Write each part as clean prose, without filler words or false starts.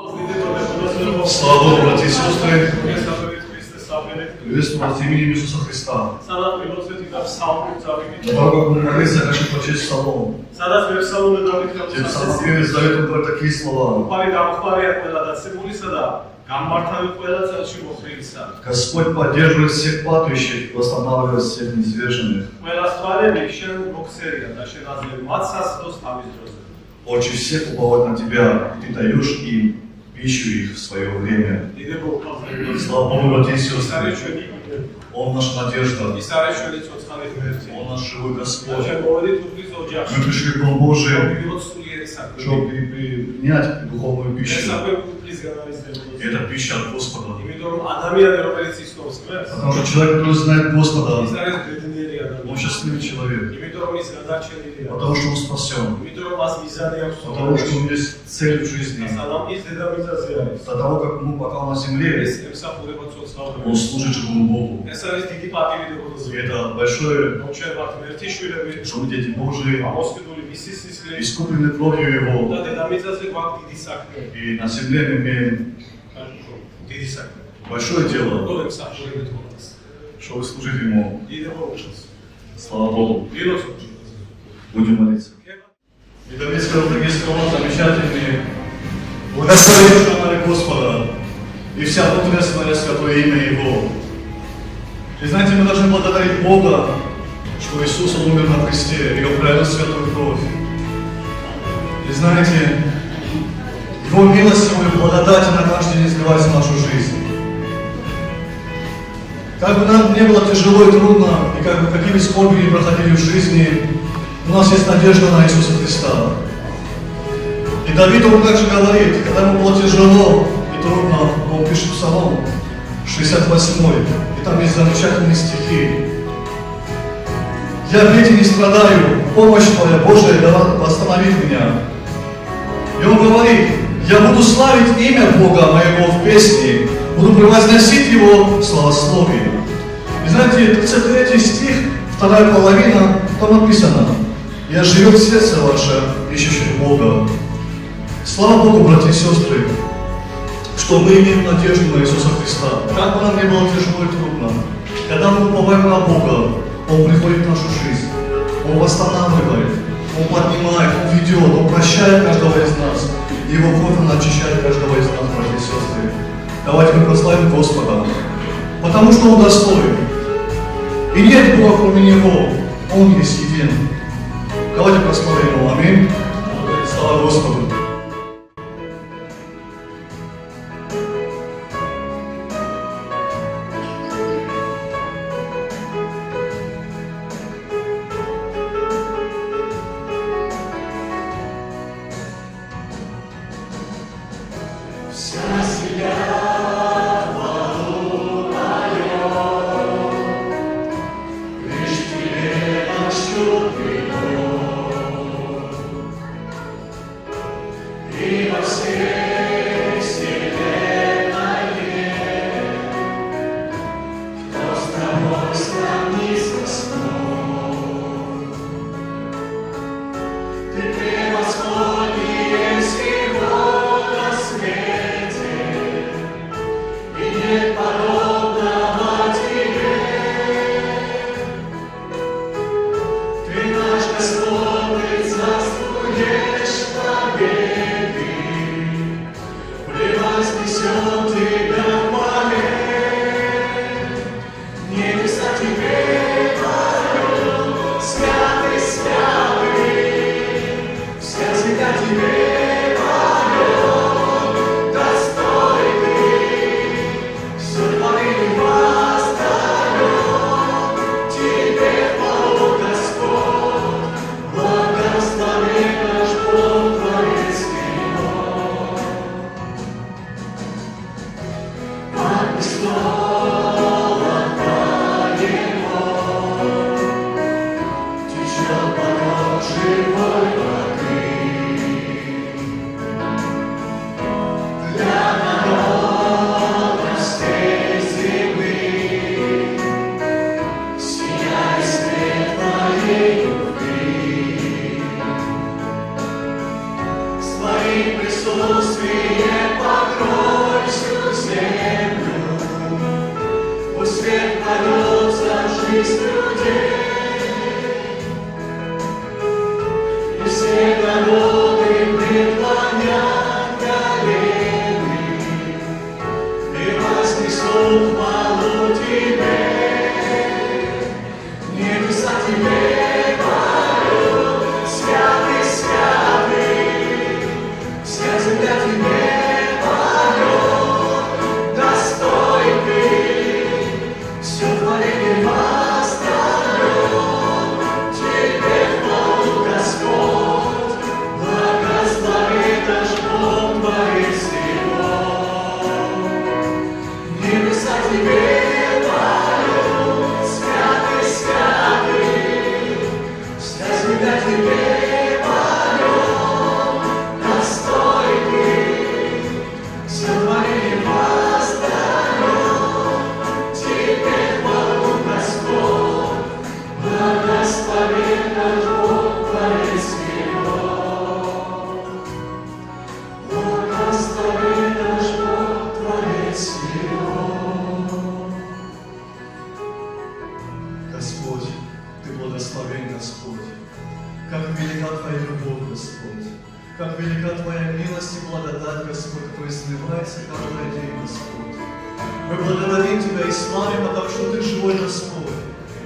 Слава Богу, братья и сестры! Приветствую вас именем Иисуса Христа. Дорого молиться, хочу прочесть Псалом. Тем псалмопевец дает нам такие слова. Господь поддерживает всех падающих, восстанавливает всех низверженных. Очень всех уповать на Тебя, и Ты даешь им пищу их в свое время. Слава Богу, братья и сестры! Он наша надежда. Он наш живой Господь. Мы пришли к Дому Божию, чтобы принять духовную пищу. И это пища от Господа. Потому что человек, который знает Господа, он счастливый человек. Потому что он спасен. Потому что у него есть цель в жизни. До того, как мы пока на земле, он служит живому Богу. И это большое, что мы дети Божии, искуплены кровью Его. И на земле мы имеем большое дело, чтобы служить Ему. Слава Богу. Будем молиться. И Давид сказал такие слова замечательные. Благослови душа Господа, и вся внутренность моя святое имя Его. И знаете, мы должны благодарить Бога, что Иисус умер на кресте и Он пролил святую кровь. И знаете, Его милость Его и благодать на каждый день изливается в нашу жизнь. Как бы нам не было тяжело и трудно, и какие бы скорби ни проходили в жизни, у нас есть надежда на Иисуса Христа. И Давид, он также говорит, когда ему было тяжело и трудно, он пишет Псалом 68, и там есть замечательные стихи. «Я в беде не страдаю, помощь Твоя, Божия, восстанови меня». И он говорит, «Я буду славить имя Бога моего в песне, буду превозносить Его в славословии». И знаете, 33 стих, вторая половина, там написано, «Я живет в сердце ваше, ищущих Бога». Слава Богу, братья и сестры, что мы имеем надежду на Иисуса Христа. Как бы нам не было тяжело и трудно, когда мы уповаем на Бога, Он приходит в нашу жизнь, Он восстанавливает, Он поднимает, Он ведет, Он прощает каждого из нас. И Его кровь, Он очищает каждого из нас, братья и сестры. Давайте мы прославим Господа, потому что Он достоин. И нет Бога кроме Него, Он есть един. Давайте прославим Его. Аминь. Слава Господу. Присутствие землю, пусть свет польется в жизнь людей. И все народы преклонят колени и вознесут хвалу Тебе. Небеса Тебе поют, святый, святый, вся земля Тебе поет, достоин Ты, все творение восторгнет Тебе хвалу, Господь, благословит наш Бог Творец Его. Небеса Тебе поют, святый, святый, вся земля Тебе поет, достоин Ты, все творение восторгнет Тебе хвалу, Господь, благословит наш Бог Творец Его. Благословит наш Бог Творец Его. Господь, Ты благословен, Господь. Как велика Твоя любовь, Господь. Как велика Твоя милость и благодать, Господь, которая сливается каждый день, Господь. Мы благодарим Тебя и славим, потому что Ты живой, Господь.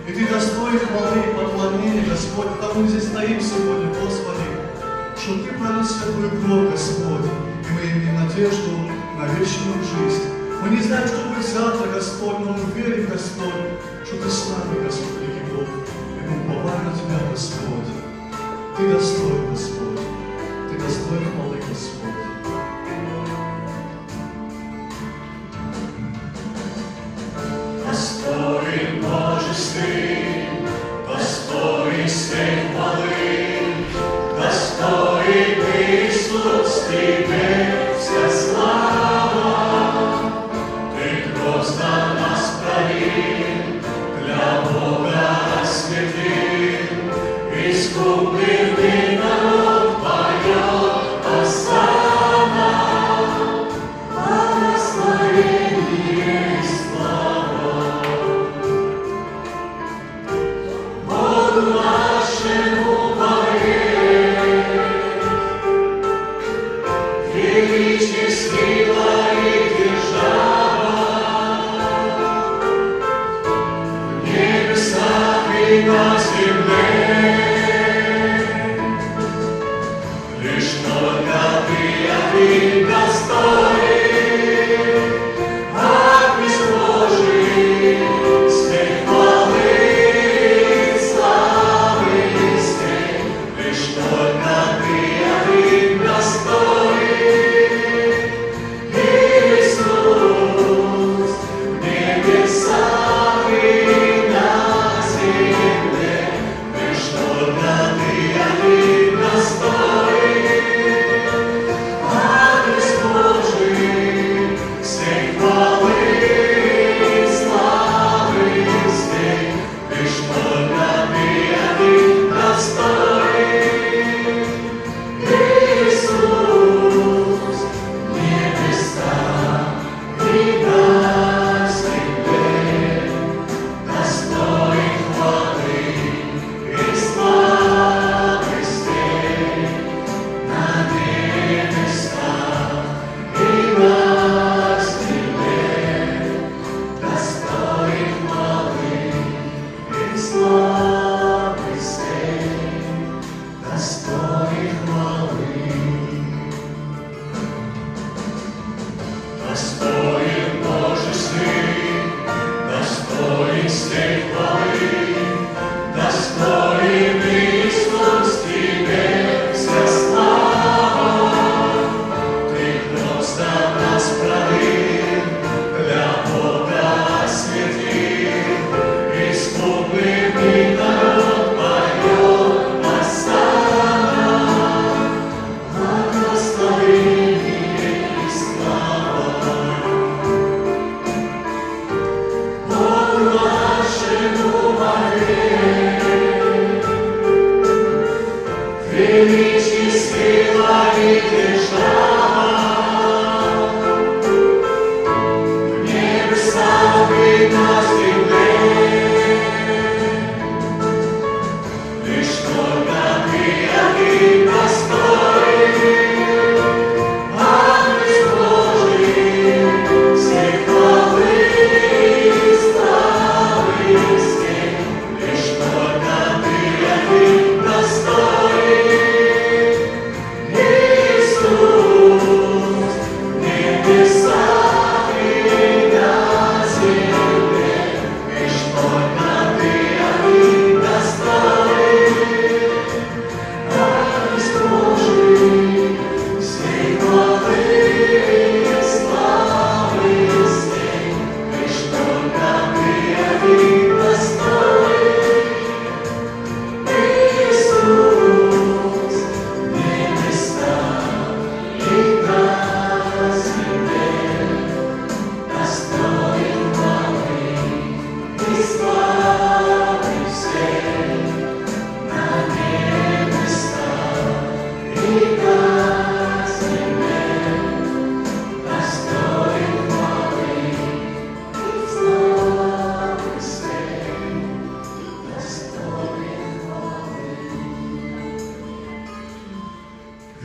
И Ты достоин хвалы и поклонения, Господь, потому мы здесь стоим сегодня, Господи, что Ты пролил святую кровь, Господь, и мы имеем надежду на вечную жизнь. Мы не знаем, что будет завтра, Господь, но мы верим, Господь, что Ты с нами, Господь, великий Бог, и мы уповаем на Тебя, Господь. Ты достоин, Господь, Ты достоин хвалы, Господь. Достоин Божествы, достоин всей хвалы, достоин Иисус, Тебе вся слава. Ты кровь за нас пролил, для Бога осветил, искупленный народ поет осанна, благословение и слава. Богу нашему поет, величие, сила и держава, в небесах и на земле. Лишь только Ты один достоин, Агнец Божий, свет хвалы, славы и свет. Лишь только Ты один достоин, Иисус, в небесах и на земле. Лишь только Ты один достоин, Агнец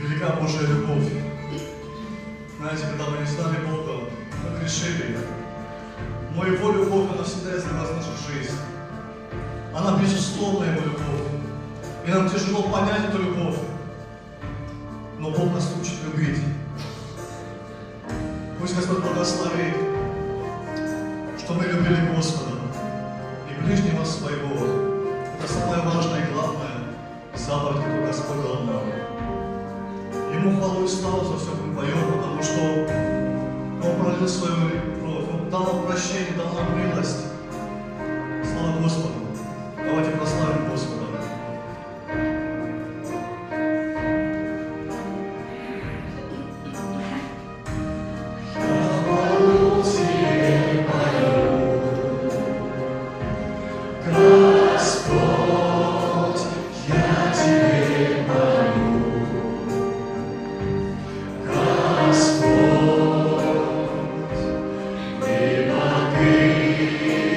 велика Божья любовь. Знаете, когда мы не знали Бога, мы грешили. Но Его любовь, она всегда излилась в нашу жизнь. Она безусловная Его любовь. И нам тяжело понять эту любовь. Но Бог нас учит любить. Пусть Господь благословит, что мы любили Господа и ближнего своего. Это самое важное и главное заповедь, которую Господь дал нам. Ему хвалу и славу за все мы поем, потому что Он пролил свою кровь, Он дал нам прощение, дал нам милость. Слава Господу! Давайте прославим Господа. Господь, не могли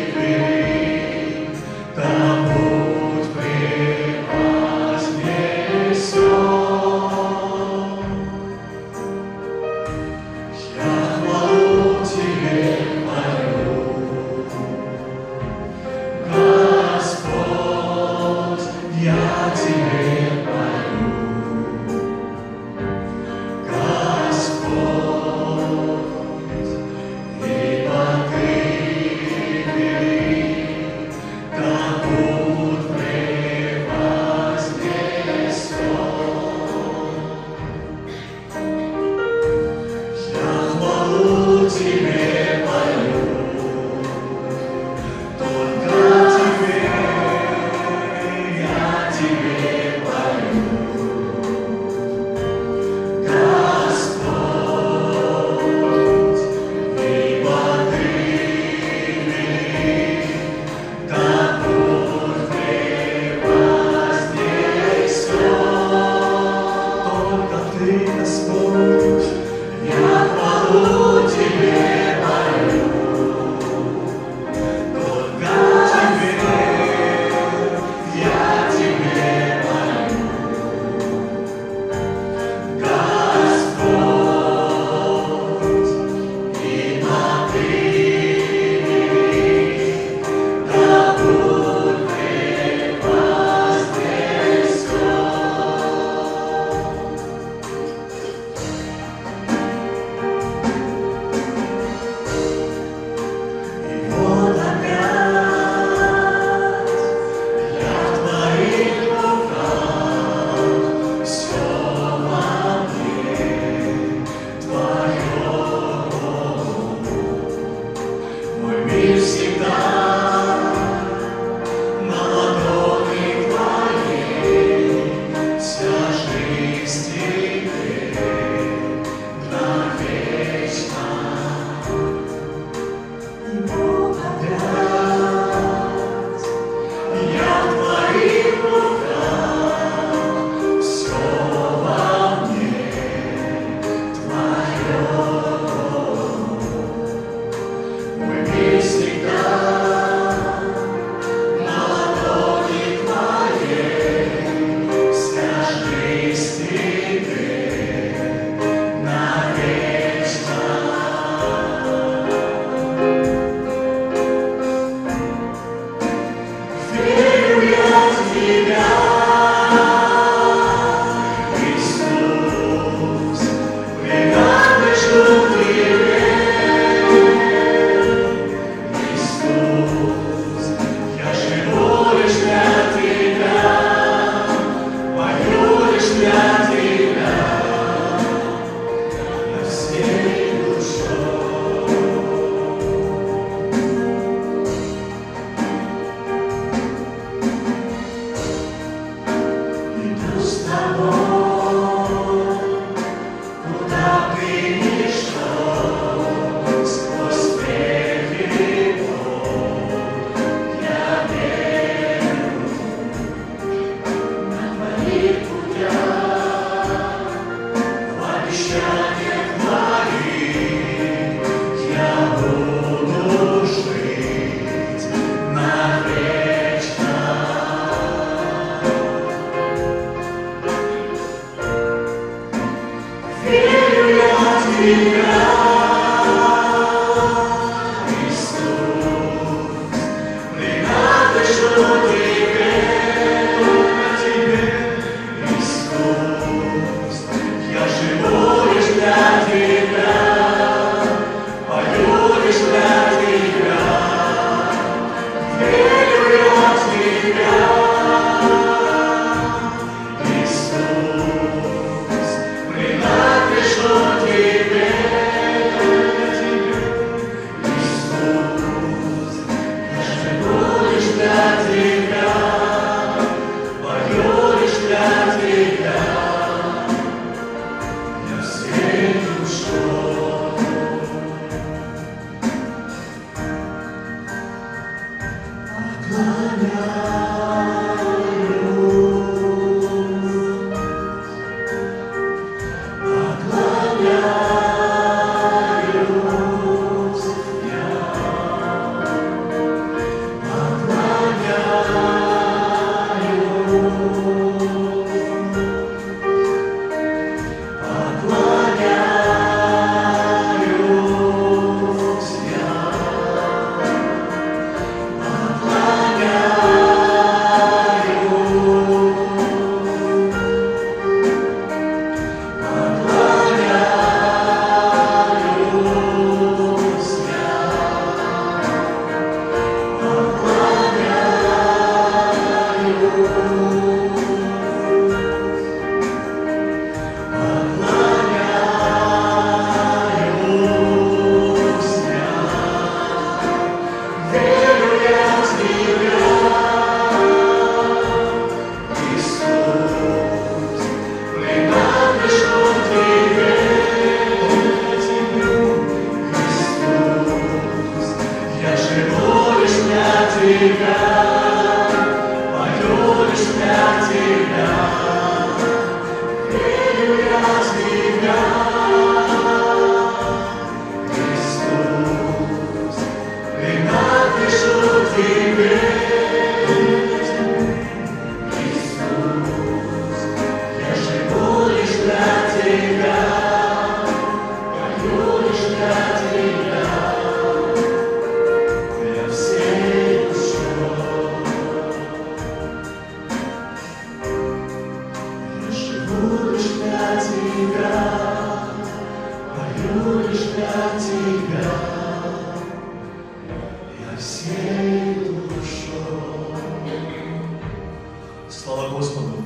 Слава Господу!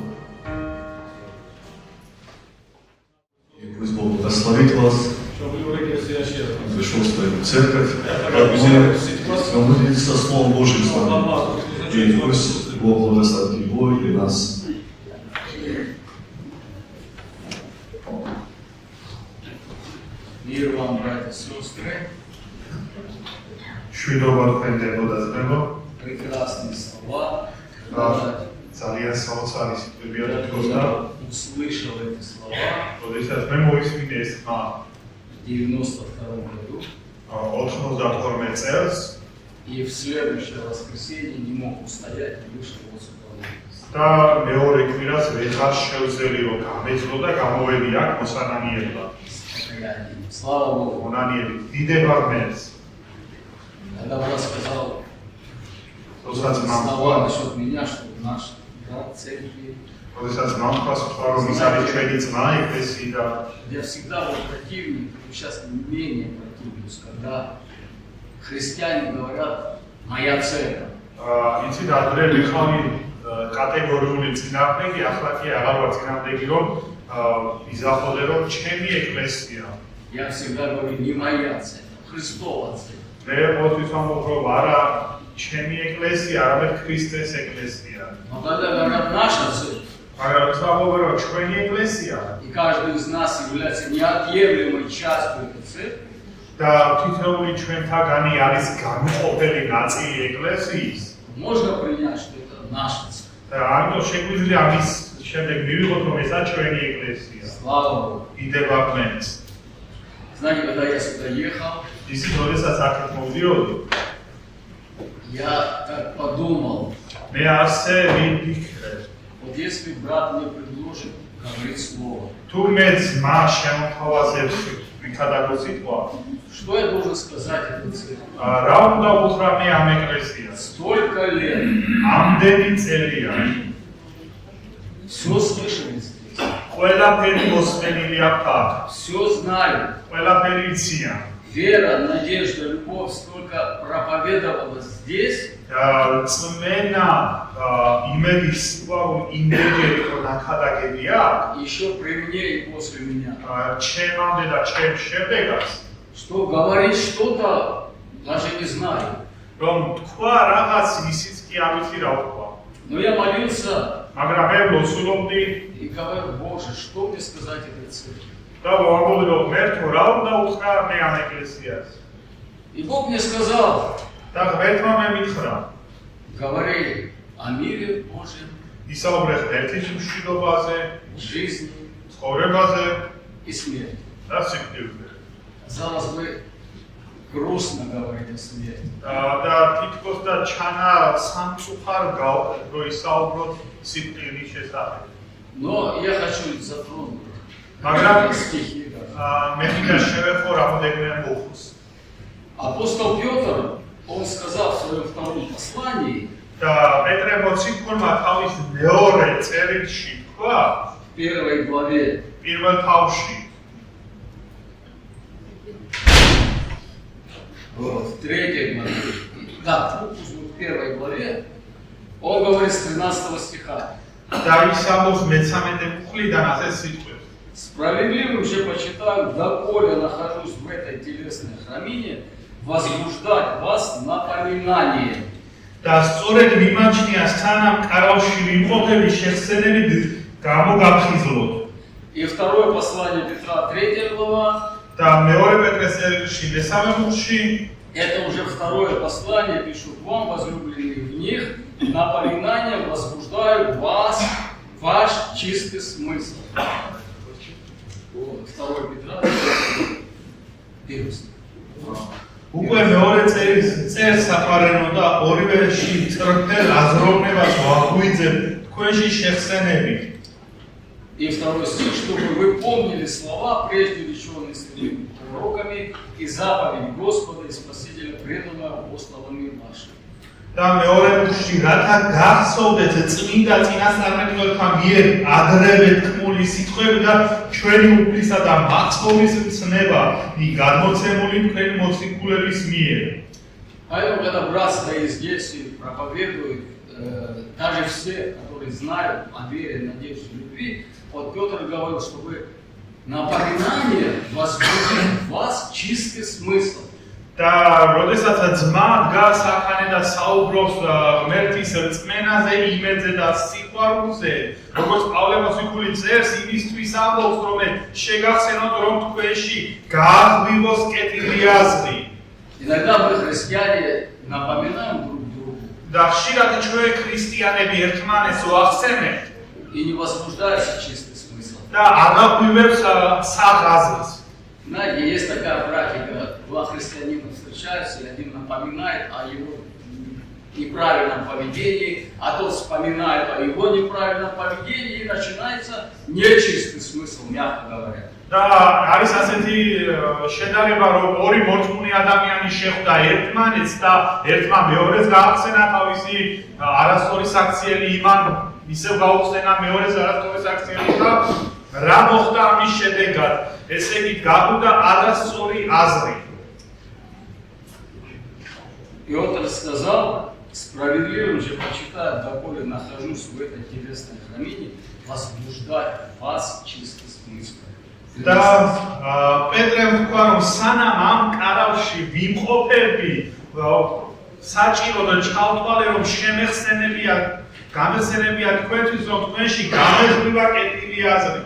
И пусть Бог благословит вас. Пришел в свою церковь, поделиться Словом Божьим с вами. И пусть Бог благословит его и нас. Мир вам, братья и сестры. Прекрасные слова. ძალიან საოცარი სიტყვებია და Я услышал эти слова როდესაც მე მოვისმინე ეს ხმა в 92 году 92 წელს и в следующее воскресенье не мог устоять и вышел в Господу. და მეორე კვირას ვეღარ შევძელი რომ გამეძლო და გამოვედი აქ მოსანანიერებლად. Слава Богу. მონანიერი დიდება მერს. Когда брат сказал როდესაც слова მამ насчет меня, что наш брат церкви, როდესაც მამ თქვა რომ ის არის ჩვენი ძმა ეკლესიი და я всегда был противник, сейчас менее противлюсь, когда христиане говорят «моя церковь». იცით ადრე მიხარი კატეგორიული წინააღმდეგი, ახლა კი აღარ ვარ წინააღმდეგი, რომ იზახოდე რომ ჩემი ეკლესია. Я всегда говорю «не моя церковь, Христова церковь». მე ყოველთვის ვამბობ რომ არა ჩემი ეკლესია, არამედ ქრისტეს ეკლესია. Но когда говорят «наша церковь», მაგრამ ვამბობ რომ ჩვენი ეკლესია и каждый из нас является неотъемлемой частью этой церкви, და თითოეული ჩვენთაგანი არის განუყოფელი ნაწილი ეკლესიის. можно принять, что это наша церковь. და ამიტომ შეგვიძლია ამის შემდეგ მივიღოთ რომ ესა ჩვენი ეკლესია. Слава Богу. იდება გვენს. Знаете, когда я сюда ехал, ისიც როდესაც აქეთ მოვდიოდი, я так подумал, მე ასე ვიფიქრე, вот если брат мне предложит говорить слово, თუ მე ძმა შემოთავაზებს მითადაგო სიტყვა. Что я должен сказать этой церкви? რა უნდა უთხრა მე ამ ეკლესიას? Столько лет. ამდენი წელია. Все слышали здесь. ყველაფერი მოსმენილი აქვს აქ. Все знали. ყველაფერი იციან. Вера, надежда, любовь столько проповедовала здесь. წმენა, იმედი, სიყვარული, იმედი რო ნახადაგები აქვს. Еще при мне и после меня. ჩემამდე და ჩემ შემდეგაც. Что говорить что-то, даже не знаю. რომ თქვა რაღაც ისიც კი არ ვიცი რა ვთქვა. Но я молился მაგრამ მე ლოცულობდი и говорю, Боже, что мне сказать этой церкви? და ვამბობდი რომ მერტო რა უნდა უთხრა მე ამ ეკლესიას. И Бог мне сказал, და ღმერთმა მე მითხრა, говори о мире Божьем, ისაუბრე ღმერთის მშვიდობაზე, жизни ცხოვრებაზე и смерти. და სიკვდილზე. Казалось бы, грустно говорить о смерти. და თითქოს და ჩანა სამწუხარ რო ისაუბროთ სიკვდილის შესახებ. Но я хочу затронуть მაგრამ стихи. მე მინდა შევეხო რამოდენიმე მოხუს. Апостол Петр, он сказал в своем втором послании, და პეტრე მოციქულმა თავის მეორე წერილში თქვა, в первой главе, პირველ თავში, в третьей главе, да, в первой главе, он говорит с 13 стиха. და ის ამბობს მე-13 მუხლიდან ასე სიტყვებს. Справедливым же почитаю, доколе нахожусь в этой телесной храмине, возбуждать вас напоминание. და სწორედ მიმაჩნია სანამ კარავში ვიმყოფები შეხსენებით გამოგაფხიზლოთ. И второе послание Петра, 3 глава, და მეორე პეტრეს წერილში მესამე მუხლში это уже второе послание, пишу к вам, возлюбленные в них, напоминание возбуждаю вас, ваш чистый смысл. Второе Петра, 1 стих. უკვე მეორე წერს საფარენო და ორივეში წრფელ აზროვნებას ვაღვიძებ თქვენში შეხსენებით. И второй стих, чтобы вы помнили слова, прежде реченные святыми пророками, и заповедь Господа и Спасителя, преданную апостолами вашими. და მეორე მუხლში რათა გახსოვდეთ წმინდა წინასწარმეტყველთა მიერ ადრევე თქმული სიტყვები და ჩვენი უფლისა და მაცხოვრის მცნება გადმოცემული თქვენი მოციქულების მიერ. Поэтому, когда брат стоит здесь и проповедует, даже все, которые знают о вере, надежде, любви, вот Петр говорил, чтобы напоминание возбудит в вас чистый смысл. და როდესაც ძმა დგას აქანე და საუბრობს ღმერთის რწმენაზე, იმედზე და სიყვარულზე, როგორც პავლე მოციქული წერს, იმისთვის ამბობს, რომ შეგახსენოთ, რომ თქვენში გააღვივოს კეთილი აზრი. Иногда мы, христиане, напоминаем друг другу და ხშირად ჩვენ ქრისტიანები ერთმანეთს ვახსენებთ и не возбуждается чистый смысл. და არ აღვივებს საღ აზრს. Знаете, есть такая практика, два христианина встречаются, и один напоминает о его неправильном поведении, а тот вспоминает о его неправильном поведении, и начинается нечистый смысл, мягко говоря. და არის ასეთი შედარება, რომ ორი მორწმუნე ადამიანი შეხვდა ერთმანეთს და ერთმა მეორეს გაახსენა თავისი არასწორი საქციელი, იმან ისევ გაუხსენა მეორეს არასწორი საქციელი და რა მოხდა ამის შედეგად? ესე იგი გაგვდა არასწორი აზრი. Петр сказал, справедливым же почитаю, доколе нахожусь в этой телесной храмине, возбуждать вас чистый смысл. და პეტრემ თქვა, რომ სანამ ამ კარავში ვიმყოფები, საჭირო და ჩავთვალე, რომ შემეხსენებია, გამეხსენებია თქვენთვის, რომ თქვენში გამეღვივა კეთილი აზრი.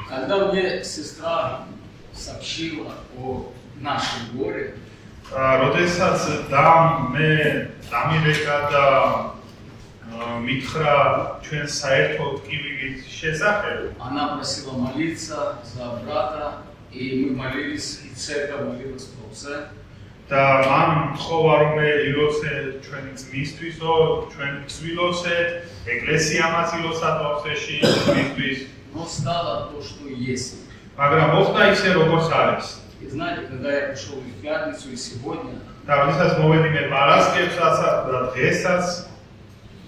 Когда мне сестра сообщила о нашем горе, როდესაც მე დამირეკა და მითხრა ჩვენ საერთო ტკივილი შესახებ, она просила молиться за брата, и мы молились, и церковь молилась по отце. და მან თხოვა, რომ მე ილოცე ჩვენი ძმისთვისო, ჩვენ გცვილოსეთ, ეკლესიამაც ილოცათ ოფსეში ძმისთვის. Но стало то, что есть. მაგრამ მოხდა ისე როგორც არის. И знаете, когда я пришел и в пятницу, и сегодня, და როდესაც მოვედი მე პარასკევსაც და დღესაც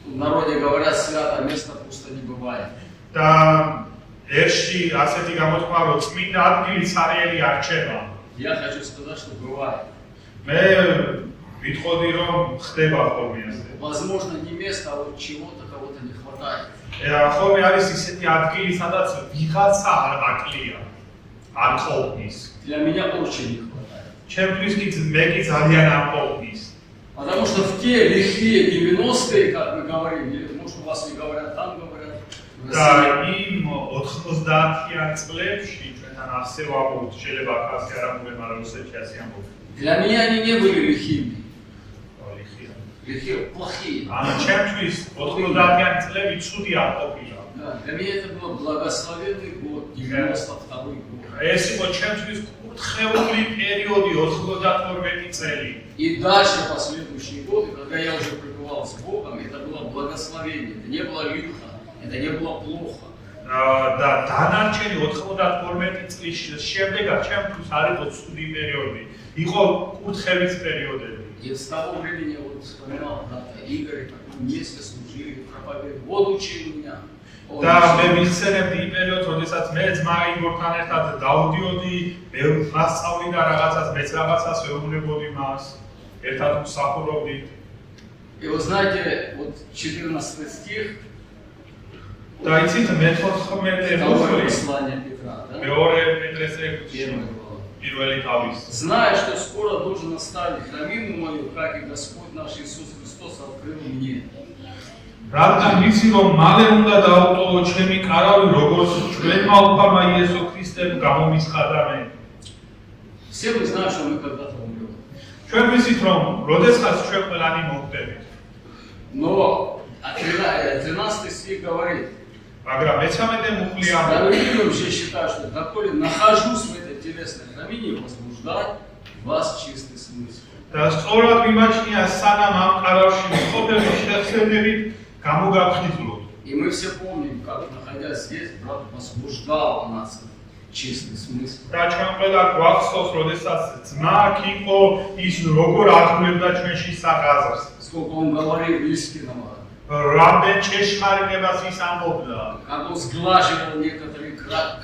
в народе говорят, свято место пусто не бывает. და ერთში ასეთი გამოთქვა რომ წმინდა ადგილი ცარიელი არ რჩება. Я хочу сказать, что бывает. მე ვიტყოდი რომ ხდება ხოლმე ასე. Возможно, не место, а вот чего-то, кого-то не хватает. ხოლმე არის ისეთი ადგილი, სადაც ვიღაცა არ აკლია. არ ყოფნის. Для меня очень не хватает. ჩემთვის კი მე კი ძალიან არ ყოფნის. Потому что в те лихие 90-е, как мы говорим, или, может, у вас не говорят, там говорят, в და России, იმ 90-იან წლებში ჩვენთან ასე ვამბობთ, შეიძლება ასე არ ამბობენ, მაგრამ რუსეთში ასე ამბობენ. для меня они не были лихими. ლიხია. Лихие, плохие. ანუ ჩემთვის 90-იან წლები ცუდი არ ყოფილა. Да, для меня это был благословенный год, 92-й год. ეს იყო ჩემთვის კურთხეული პერიოდი 92 წელი. И дальше последующие годы, когда я уже пребывал с Богом, это было благословение, это не было лихо, это не было плохо. და დანარჩენი 92 წლის შემდეგაც ჩემთვის არ იყო ცუდი პერიოდი. იყო კურთხევის პერიოდები. И с того времени, вот вспоминал брата Игоря, как мы вместе служили, проповедовали, он учил меня. Он და მე учил. მიხსენებდი იმ პერიოდს, როდესაც მე ძმა იგორთან ერთად დავდიოდი, მე მასწავლიდა რაღაცას, მეც რაღაცას ვეუბნებოდი მას, ერთად ვსახურობდით. И вы знаете, вот 14 стих, და იცით მე-14 второе მოხლი послание Петра, да? მეორე პეტრეს ექვსი Первое было. პირველი თავის. Зная, что скоро должен оставить храмину мою, как и Господь наш Иисус Христос открыл мне. რადგან ვიცი რომ მალე უნდა დაუტოვო ჩემი კარავი როგორც ჩვენმა უფალმა იესო ქრისტემ გამომისხადა მე. Все мы знаем, что мы когда-то умрем. ჩვენ ვიცით რომ როდესაც ჩვენ ყველანი მოვხდებით. Но 13 стих говорит, მაგრამ მე-13 მუხლი ამბობს справедливо вообще считаю, что доколе нахожусь в этой телесной храмине, возбуждать в вас чистый смысл. და სწორად მიმაჩნია სანამ ამ კარავში მყოფების შეხსენებით გამოგაფხიზლოთ. И мы все помним, как, находясь здесь, брат возбуждал в нас чистый смысл. და ჩვენ ყველა გვახსოვს, როდესაც ძმა აქ იყო, ის როგორ აღგვევდა ჩვენში საყაზარს. Сколько он говорил истинного, რამდენ ჭეშმარიტებას ის ამბობდა. как он сглаживал некоторые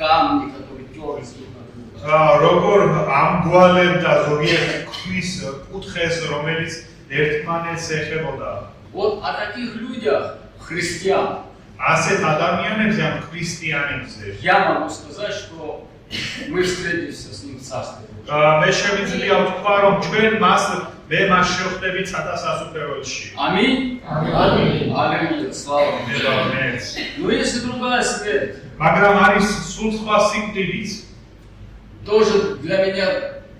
камни, которые терлись друг на друга. როგორ ამგვალებდა ზოგიერთ ქვის კუთხეს, რომელიც ერთმანეთს ეხებოდა. Вот о таких людях, христиан, ასეთ ადამიანებზე ან ქრისტიანებზე я могу сказать, что мы встретимся с ним в Царстве Божьем. მე შემიძლია ვთქვა, რომ ჩვენ მე მას შევხვდებით სათასასუფეველში. Аминь. Аминь. Аллилуйя. Слава Богу. მეც. Но есть и другая смерть. მაგრამ არის სულ სხვა სიკვდილიც. Тоже для меня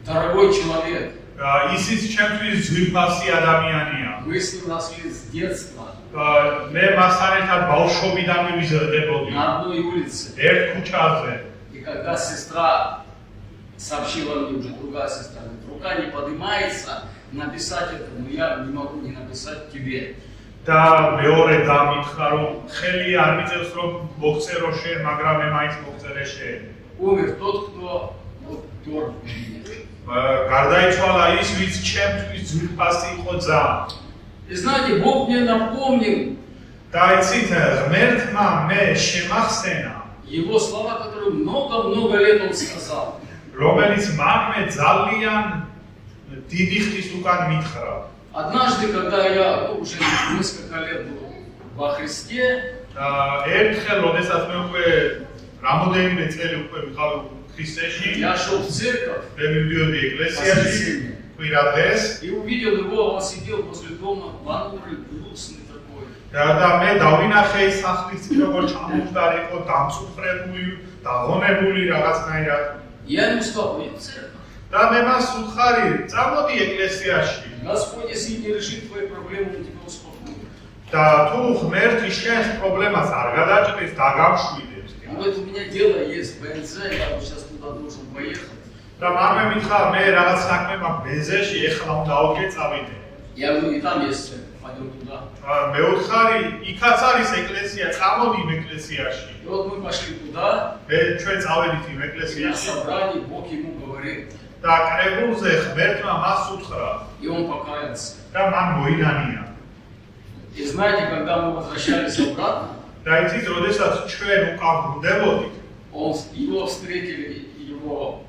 дорогой человек. ისიც ჩემთვის ძვირფასი ადამიანია. Мы с ним росли с детства მე მასთან ერთად ბავშვობიდანვე ვიზრდებოდი. на одной улице. ერთ ქუჩაზე. И когда сестра сообщила мне, уже другая сестра, говорит, рука не поднимается написать это, но я не могу не написать тебе. და მეორე დამითხრა, რომ ხელი არ მიწევს, რომ მოგწერო შენ, მაგრამ მე მაინც მოგწერე შენ. Умер тот, кто вот тор меня. გარდაიცვალა ის, ვინც ჩემთვის ძვირფასი იყო ძალიან. И знаете, Бог мне напомнил და იცით, ღმერთმა მე შემახსენა, его слова, которые много-много лет он сказал. რომელიც მამე ძალიან დიდი ხნის უკან მითხრა. Однажды, когда я уже несколько лет был во Христе, ერთხელ, როდესაც მე უკვე რამოდენიმე წელი უკვე ვიყავი ქრისტეში, я шел в церковь მე მივდიოდი ეკლესიაში, კვირა დღეს и увидел его, он сидел возле дома, понурый, грустный такой. და მე დავინახე ის სახლის წინ როგორ ჩამოვდარი იყო, დამწუხრებული, დაღონებული რაღაცნაირად. Я ему сказал, иди в церковь. და მე მას უთხარი, წამოდი ეკლესიაში. Господь, если не решит твои проблемы, он тебя успокоит. და თუ ღმერთი შენს პრობლემას არ გადაჭრის, დაგამშვიდებს. Вот у меня дело есть, БНЗ, я вот сейчас туда должен поехать. და მამე მითხრა, მე რაღაც საქმე მაქვს ბენზეში, ეხლა უნდა ავდგე წავიდე. Я говорю, и там есть церковь, пойдем туда. მეოთხარი იქაც არის ეკლესია, წამოდი იმ ეკლესიაში. И вот мы пошли туда, ჩვენ წავედით იმ и на ეკლესიაში собрании Бог ему говорит, და კრებულზე ღმერთმა მას უთხრა и он покаялся. და მან მოინანია. И знаете, когда мы возвращались обратно, და იცით, როდესაც ჩვენ უკან ბრუნდებოდით, его встретили его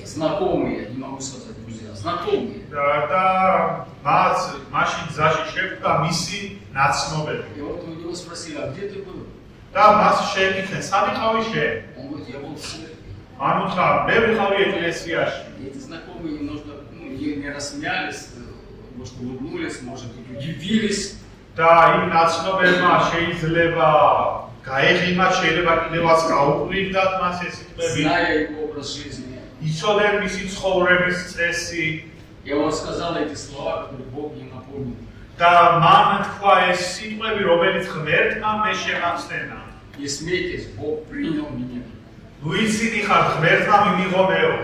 знакомые, не могу сказать друзья, знакомые. და მას მაშინ გზაში შეხვდა მისი ნაცნობები. И вот у него спросили, а где ты был? და მას შეეკითხეს, სად იყავი შენ? Он говорит, я был в церкви. მან უთხრა, მე ვიყავი ეკლესიაში. И эти знакомые немножко не рассмеялись, может улыбнулись, может быть удивились. და იმ ნაცნობებმა შეიძლება გაეღიმა, შეიძლება კიდევაც გაუკვირდათ მას ეს სიტყვები. Зная его образ жизни. იცოდნენ მისი ცხოვრების წესი Я вам сказал эти слова, которые Бог мне напомнил. და მან თქვა ეს სიტყვები, რომელიც ღმერთმა მე შემახსენა. Не смейтесь, Бог принял меня. ნუ იცინი ხარ ღმერთმა მიმიღო მეო.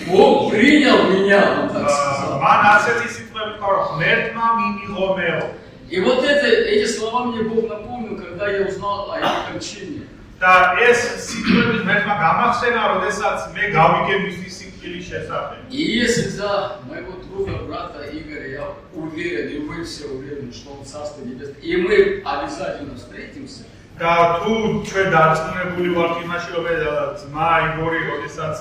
Бог принял меня, он так сказал. მან ასეთი სიტყვები თქვა, რომ ღმერთმა მიმიღო მეო. И вот эти слова мне Бог напомнил, когда я узнал о его кончине. და ეს სიტყვები ღმერთმა გამახსენა, როდესაც მე გავიგე მისი სიკვდილის შესახებ. И если за моего друга, брата Игоря, я уверен, и вы все уверены, что он Царство Небесное, и мы обязательно встретимся. და თუ ჩვენ დარწმუნებული ვართ იმაში, რომ ძმა იგორი, როდესაც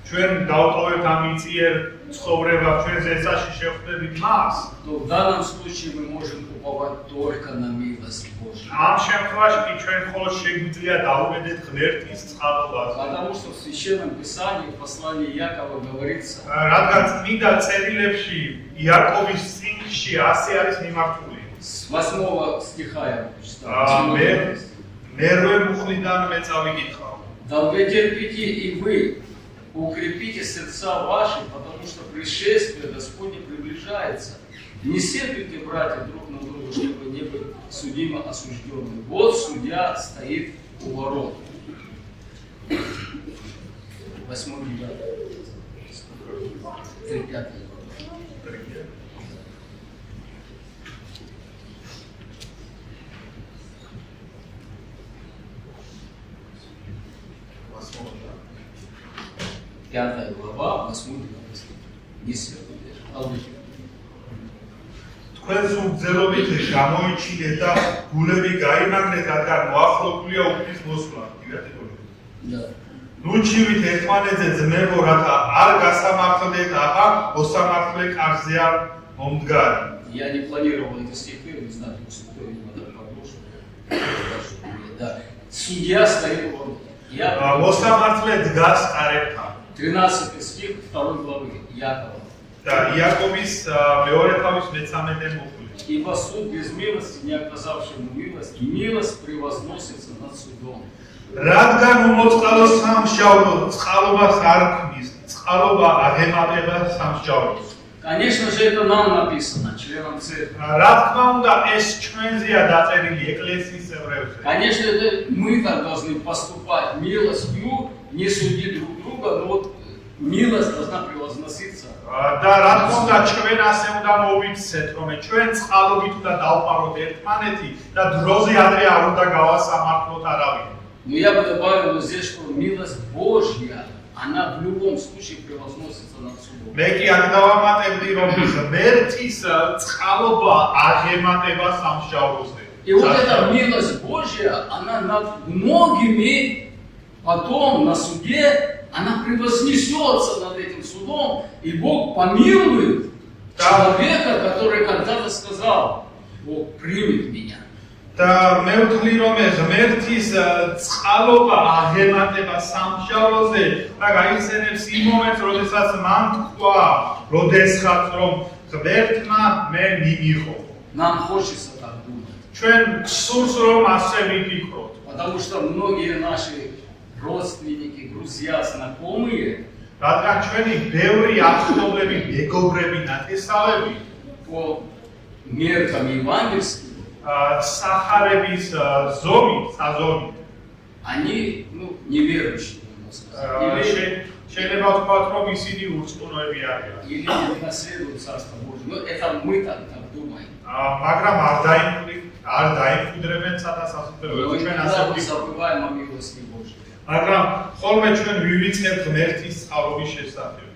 ჩვენ დავტოვებთ ამ მიწიერ ცხოვრება, ჩვენ ზეცაში შევხვდებით მას, то в данном случае мы можем уповать только на милость Божью. ამ შემთხვევაში კი ჩვენ მხოლოდ შეგვიძლია დავუმედეთ ღმერთის წყალობას. Потому что в Священном Писании, в послании Якова говорится, რადგან წმინდა წერილებში იაკოვის წიგნში ასე არის მიმართული. с 8 стиха я прочитал. მერვე მუხლიდან მე წავიკითხავ. Долготерпите и вы, укрепите сердца ваши, потому что пришествие Господне приближается. Не сетуйте, братья, друг на друга, чтобы не быть судимо осужденным. Вот судья стоит у ворот. 8-9. 3-5. Пятая глава, 8-9. Не сетуйте. Аллилуйя. თქვენს უგზელობით გამოიჩინეთ და გულები გაიმაგრეთ, რადგან მოახლოებულია უფლის მოსვლა. Да. ნუ ჩივით ერთმანეთზე ძმებო, რათა არ გასამართლდეთ აღა მოსამართლე კარზე არ მომდგარი. Я не планировал эти стихи, не знаю, кто видимо так подложил. Да. Судья стоит у ворот. მოსამართლე დგას კარებთან. 13 стих 2 главы Якова. და იაკობის მეორე თავის მე-13 მოხული. Ибо суд без милости, не оказавшему милость, милость превозносится над судом. რადგან უმოწყალო სამსჯავრო წყალობას არ ქმნის, წყალობა აღემატება სამსჯავროს. Конечно же, это нам написано, членам церкви. რა თქმა უნდა, ეს ჩვენზეა დაწერილი ეკლესიის წევრებზე. Конечно, это мы так должны поступать милостью, не судить друг друга, но вот милость должна превозноситься. და რა თქმა უნდა, ჩვენ ასე უნდა მოვიქცეთ, რომ ჩვენ წყალობით უნდა დავყაროთ ერთმანეთი და დროზე ადრე არ უნდა გავასამართლოთ არავინ. Но я бы добавил вот здесь, что милость Божья, она в любом случае превозносится над судом. მე კი აქ დავამატებდი, რომ ღმერთის წყალობა აღემატება სამსჯავროზე. И вот эта милость Божья, она над многими потом на суде, она превознесется над этим судом, и Бог помилует человека, который когда-то сказал, Бог примет меня. და მე ვთვლი, რომ ღმერთის წყალობა აღემატება სამსჯავროზე და გაიხსენებს იმ მომენტს, როდესაც მან თქვა, როდესღაც რომ ღმერთმა მე მიმიღო. Нам хочется так думать. ჩვენ გსურს რომ ასე ვიფიქროთ. Потому что многие наши родственники, друзья, знакомые რადგან ჩვენი ბევრი ახლობლები, მეგობრები, ნათესავები по меркам евангельским, სახარების ზომით, საზომით, они неверующие, можно сказать. შეიძლება ვთქვათ, რომ ისინი ურწმუნოები არიან. Или не наследуют Царство Божие. Но это мы так думаем. მაგრამ არ დაიმკვიდრებენ სადაც ასწორებენ ჩვენ ასე забываем о милости Божьей. მაგრამ ხოლმე ჩვენ ვივიწყებთ ღმერთის სწავლობის შესახებ.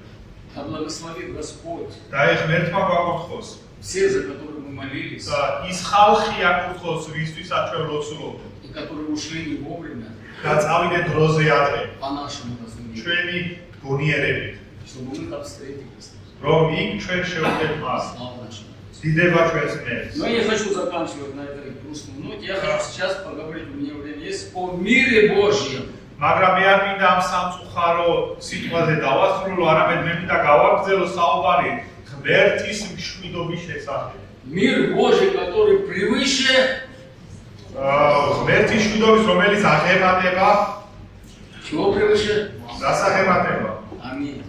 Да благословит Господь და ეს ღმერთმა გვაკურთხოს. все, за которых мы молились, და ის ხალხი აკურთხოს, ვისთვისაც ჩვენ ლოცულობთ. и которые ушли не вовремя, და წავიდნენ დროზე ადრე. по нашему разумению, ჩვენი გონიერებით, чтобы мы там встретились. რომ იქ ჩვენ შევხვდეთ მას. Слава нашему. დიდება ჩვენს ღმერთს. Но я не хочу заканчивать на этой грустной ноте. Я хочу сейчас поговорить, у меня время есть, о мире Божьем. მაგრამ მე არ მინდა ამ სამწუხარო სიტყვაზე დავასრულო, არამედ მე მინდა გავაგრძელო საუბარი ღმერთის მშვიდობის შესახებ. Мир Божий, который превыше ღმერთის მშვიდობის, რომელიც აღემატება чего превыше? დასაღემატება. Аминь.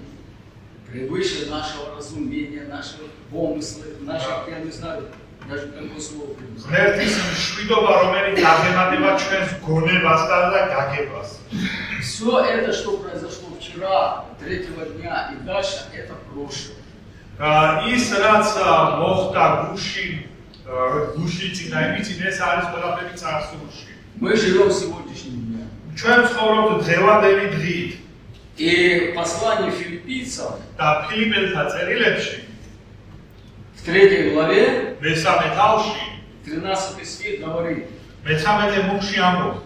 Превыше нашего разумения, наших помыслов, наших, я не знаю, даже какое слово. ღმერთის მშვიდობა, რომელიც აღემატება ჩვენს გონებასთან და გაგებას. Все это, что произошло вчера, 3-го дня и дальше, это прошлое. ის რაც მოხდა გუში წინა იმით ეს არის ყველაფერი წარსულში. Мы живем сегодняшним днем. ჩვენ ცხოვრობთ დღევანდელი დღით И послание филиппийцам და ფილიპელთა წერილებში в 3 главе, მესამე თავში 13 стих говорит, მე-13 მუხში ამბობს.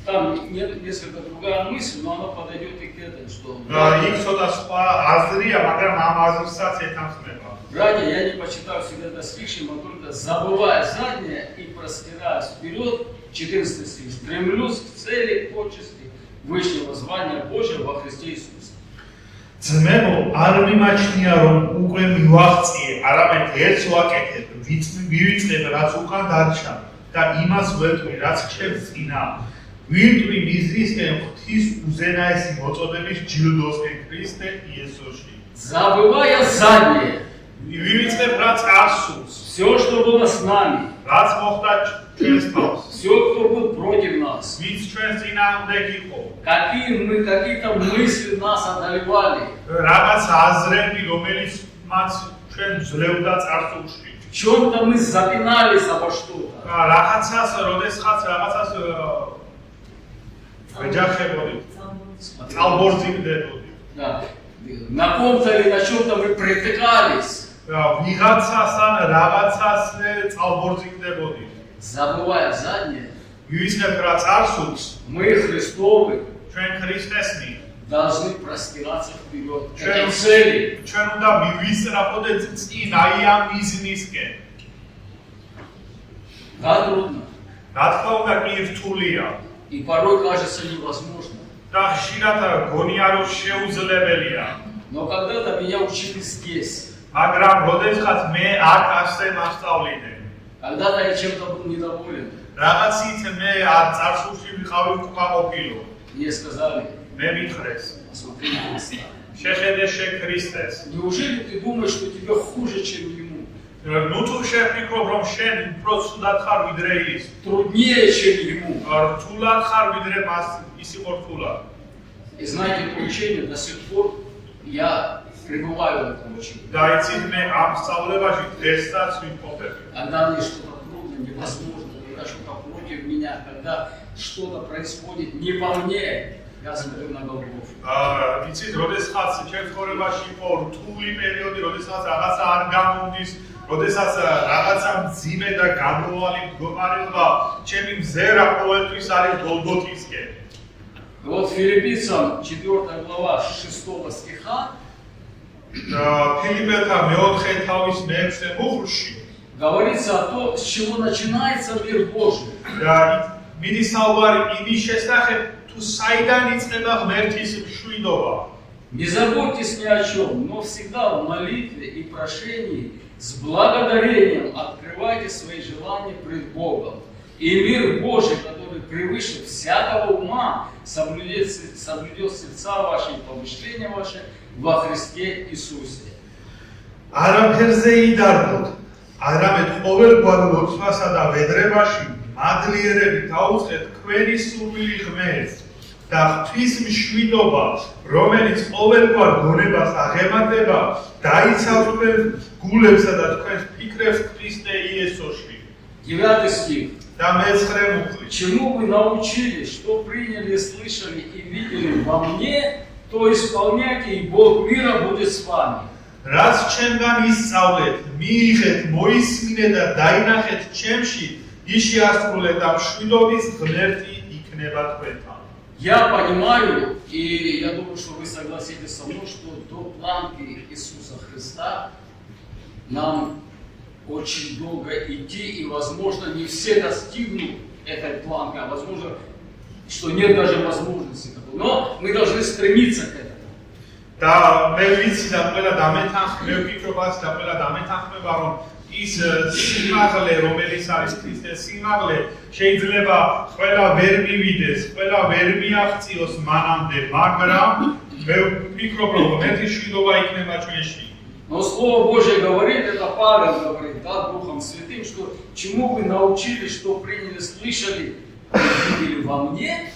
там несколько другая мысль, но она подойдет и к этой, что იქ ცოტა სხვა აზრია, მაგრამ ამ აზრსაც ეთანხმება. братья, я не почитаю всегда достигшим, а только забывая заднее и простираясь вперед, 14 стих, стремлюсь к цели почести высшего звания Божьего во Христе Иисусе. ძმებო, არ მიმაჩნია რომ უკვე მივაღწიე, არამედ ერთს ვაკეთებ, ვივიწყებ რაც უკან დარჩა და имас ვეთქვი რაც ჩემს წინა. ვირტვი მიზნისკენ ღვთის უზენაესი მოწოდების ჯილდოსკენ ქრისტე იესოში. Забывая заднее, ვივიწყებ რაც არსულს, все, что было с нами, რაც მოხდა ჩვენს თავს. все, кто был против нас, ვინც ჩვენს წინააღმდეგ იყო, какие-то мысли нас одолевали, რაღაც აზრები, რომელიც მას ჩვენ ძლევდა წარსულში. в чем-то мы запинались обо что-то. რაღაცას, როდესღაც რაღაცას ვეჯახებოდით, წალბორძიგდებოდით. Да. На ком-то или на чем-то мы притыкались, ვიღაცასთან რაღაცას წალბორძიგდებოდით. забывая заднее, ვივიწყებ რაც არსულს, мы Христовы ჩვენ ქრისტესნი, должны простираться вперед к этой цели. ჩვენ უნდა მივისწრაფოდეთ წინ აი ამ მიზნისკენ. Да, трудно. რა თქმა უნდა კი რთულია И порой кажется невозможно. და ხშირად გონია რომ შეუძლებელია. Но когда-то меня учили здесь. მაგრამ როდესაც მე აქ ასე მასწავლინე, Когда-то я чем-то был недоволен. რაღაცით მე არ წარსულში ვიყავი უკმაყოფილო. Мне сказали, მე მითხრეს, посмотри на Христа. შეხედე შენ ქრისტეს. Неужели ты думаешь, что тебе хуже, чем ему? ნუ თუ შევფიქრობ რომ შენ უფრო ცუდად ხარ ვიდრე ის, Труднее, чем ему. რთულად ხარ ვიდრე მას ის იყო რთულად. И знаете, это учение до сих пор я пребываю в этом учении. და იცით მე ამ სწავლებაში დღესაც ვიმყოფები. Когда мне что-то трудно, невозможно, когда что-то против меня, когда что-то происходит не по мне, я смотрю на Голгофу. იცით, როდესაც ჩემ ცხოვრებაში იყო რთული პერიოდი, როდესაც რაღაცა არ გამომდის, როდესაც რაღაცა მძიმე და გამოვალი მდგომარეობა, ჩემი მზერა ყოველთვის არის გოლგოთისკენ. Вот Филиппийцам 4 глава 6 стиха ფილიპელთა მეოთხე თავის მე-6 მუხლში говорится о том, с чего начинается мир Божий. მიდის საუბარი იმის შესახებ, თუ საიდან იწყება ღმერთის მშვიდობა. Не заботьтесь ни о чем, но всегда в молитве и прошении с благодарением открывайте свои желания пред Богом. И мир Божий, который превыше всякого ума, соблюдет сердца ваши и помышления ваши во Христе Иисусе. არაფერზე იდარბოთ, არამედ ყოველგვარ ლოცვასა და ვედრებაში მადლიერებით აუწყეთ თქვენი სურვილი ღმერთს, და ღვთის მშვიდობა, რომელიც ყოველგვარ გონებას აღემატება, დაიცავდნენ გულებსა და თქვენს ფიქრებს Христе Иисусе. 9 стих. და მეცხრე მუხლი. Чему вы научились, что приняли, слышали и видели во мне, то исполняйте, и Бог мира будет с вами. რაც ჩემგან ისწავლეთ, მიიღეთ, მოისმინეთ და დაინახეთ ჩემში, ის შეასრულეთ და მშვიდობის ღმერთი იქნება თქვენთან. Я понимаю, и я думаю, что вы согласитесь со мной, что до планки Иисуса Христа нам очень долго идти, и, возможно, не все достигнут этой планки, а возможно, что нет даже возможности такой. Но мы должны стремиться к этому. და მე ვიცი და ყველა დამეთანხმება, მე ვფიქრობაც და ყველა დამეთანხმება, რომ ის სიმაღლე, რომელიც არის ქრისტეს სიმაღლე, შეიძლება ყველა ვერ მივიდეს, ყველა ვერ მიაღწიოს მანამდე, მაგრამ მე ვფიქრობ, რომ ღმერთის მშვიდობა იქნება ჩვენში. Но Слово Божье говорит, это Павел говорит, да, Духом Святым, что чему вы научились, что приняли, слышали, видели во мне.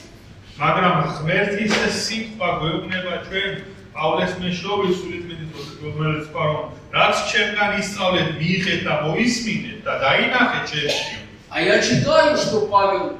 მაგრამ ღმერთის სიტყვა გვეუბნება ჩვენ პავლეს მეშვეობის სულიწმიდით რომელიც პარო რაც ჩემგან ისწავლეთ, მიიღეთ და მოისმინეთ და დაინახეთ ჩემში. А я читаю, что Павел,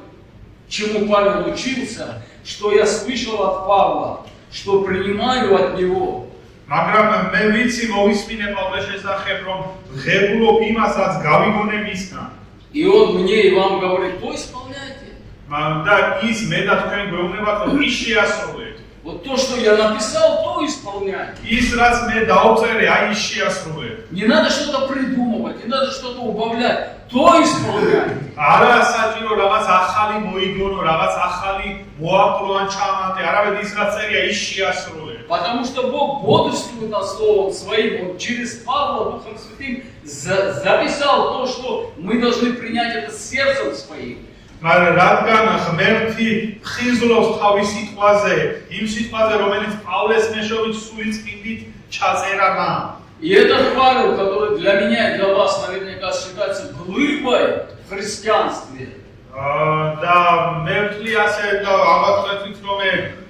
чему Павел учился, что я слышал от Павла, что принимаю от него. მაგრამ მე ვიცი მოვისმინე პავლეს შესახებ, რომ ღებულობ იმასაც გავიგონე მისგან. И он мне и вам говорит, то исполняйте. და ის მე და თქვენ გვეუბნებათ, რომ ის შეასრულეთ. Вот то, что я написал, то исполняйте. ის რაც მე დაუწერე, აი ის შეასრულეთ. Не надо что-то придумывать, не надо что-то убавлять, то исполняйте. არა საჭირო რაღაც ახალი მოიგონო, რაღაც ახალი მოაყრო ან ჩამატე, არავედ ის რაც წერია, ის შეასრულეთ. Потому что Бог бодрствует над Словом Своим, Он через Павла Духом Святым записал то, что мы должны принять это сердцем своим. მაგრამ რადგან ღმერთი ხიზლობს თავის სიტყვაზე, იმ სიტყვაზე, რომელიც პავლეს მეშვეობით სულიწმიდით ჩაწერა მან. И этот Павел, который для меня и для вас наверняка считается глыбой в христианстве. და მე ვთვლი ასე და ალბათ ვთქვით, რომ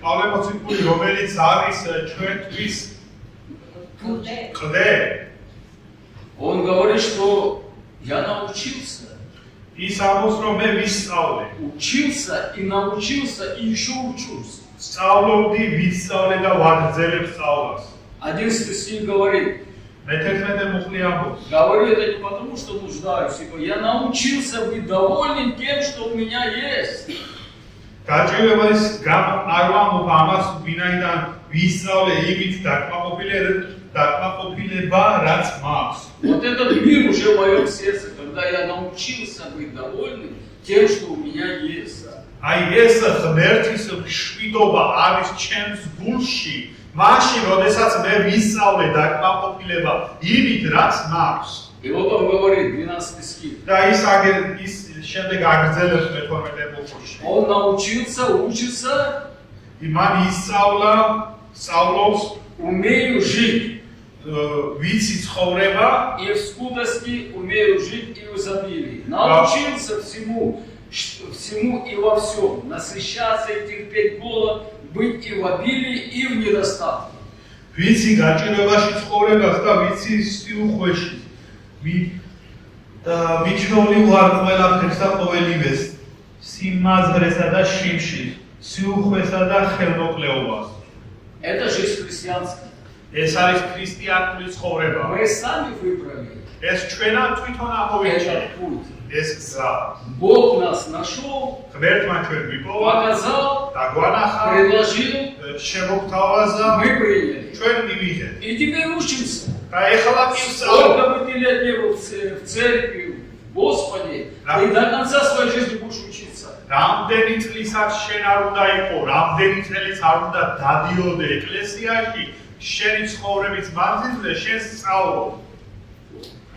პავლე მოციქული, რომელიც არის ჩვენთვის კლდე. Он говорит, что я научился. ის ამბობს, რომ მე ვისწავლე. Учился и научился и еще учусь. სწავლობდი, ვისწავლე და ვაგრძელებ სწავლას. 11 стих говорит. მე-11 მუხლი ამბობს. Говорю это не потому, что нуждаюсь, я научился быть доволен тем, что у меня есть. გაჭირვების გამ არ ვამბობ ამას, ვინაიდან ვისწავლე იმით დაკმაყოფილება, რაც მაქვს. Вот этот мир уже в моем сердце, когда я научился быть довольным тем, что у меня есть. აი ეს ღმერთის მშვიდობა არის ჩემს გულში, მაშინ, როდესაც მე ვისწავლე დაკმაყოფილება იმით, რაც მაქვს. И вот он говорит, 12 стих. და ის შემდეგ აგრძელებს მე-12 მუხლში. Он научился, учится, მან ისწავლა, სწავლობს, умею жить. ვიცი ცხოვრება И в скудости умею жить и в изобилии. Научился всему и во всем. Насыщаться и терпеть голод, быть и в обилии, и в недостатке. ვიცი გაჭირვებაში ცხოვრებას და ვიცი სიუხვეში. მიჩნეული ვარ ყველაფერს და ყოველივეს, სიმაზრესა და შიმშილს, სიუხვესა და ხელმოკლეობას. Это жизнь христианская. ეს არის ქრისტიანული ცხოვრება. Мы сами выбрали ეს ჩვენა თვითონ ამოვიჭრეთ. этот путь. ეს გზა. Бог нас нашел, ღმერთმა ჩვენ ვიპოვა, показал, დაგვანახა, предложил, შემოგთავაზა, мы приняли. ჩვენ მივიღეთ. И теперь учимся. და ეხლა მივსწავლ. Сколько бы ты лет не был в церкви, в Господе, ты до конца своей жизни будешь учиться. რამდენი წლისაც შენ არ უნდა იყო, რამდენი წელიც არ უნდა დადიოდე ეკლესიაში, შენი ცხოვრების მანძილზე შენ სწავლობ.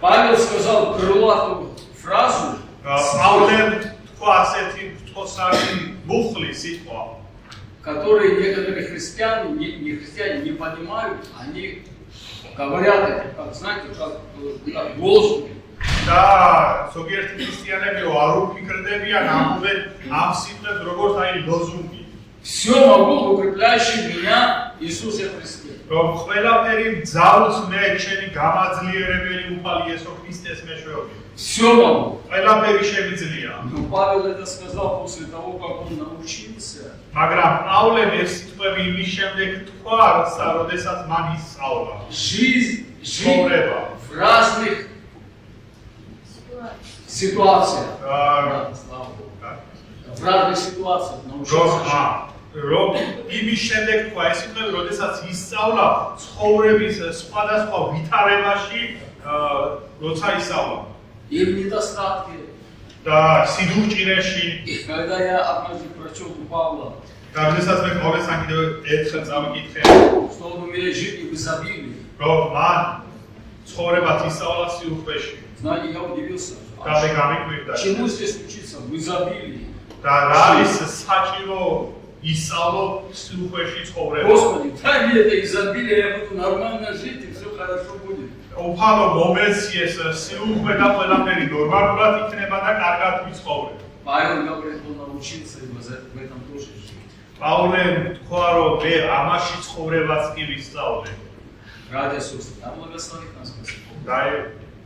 Павел сказал крылатую фразу, პავლემ თქვა ასეთი თოსანი მუხლი სიტყვა, которую некоторые христиане, не христиане не понимают, они говорят это, как, знаете, как лозунги. და ზოგიერთი ქრისტიანები არ უფიქრდებიან ამბობენ ამ სიტყვებს როგორც აი ლოზუნგი. Все могу, укрепляющий меня Иисусе Христе. რომ ყველაფერი მძალს მე ჩემი გამაძლიერებელი უფალი იესო ქრისტეს მეშვეობით. Все могу. ყველაფერი შემიძლია. Но Павел это сказал после того, как он научился. მაგრამ პავლემ ეს სიტყვები იმის შემდეგ თქვა, როდესაც მან ისწავლა. Жизнь в разных ситуациях. Слава Богу. В разных ситуациях научился. რომ იმის შემდეგ თქვა ეს სიტყვები, როდესაც ისწავლა ცხოვრების სხვადასხვა ვითარებაში, როცა ისწავლა. И в недостатке. და სიდურჭირეში. И когда я однажды прочел у Павла, როდესაც მე ყოველსა კიდევ ერთხელ წავიკითხე, что он умеет жить и в изобилии. რომ მან ცხოვრებას ისწავლა სიუხვეში. Знаете, я удивился. და მე გამიკვირდა. Чему здесь учиться в изобилии? და რა ის საჭირო ისწავლო სიუხვეში ცხოვრება. Господи, дай мне это изобилие, я буду нормально жить и все хорошо будет. უფალო მომეციეს სიუხვე და ყველაფერი ნორმალურად იქნება და კარგად ვიცხოვრე. Павел говорит, он научился и в этом тоже жить. პავლე თქვა, რომ მე ამაში ცხოვრებას კი ვისწავლე. Ради Иисуса, да благословит нас Господь. და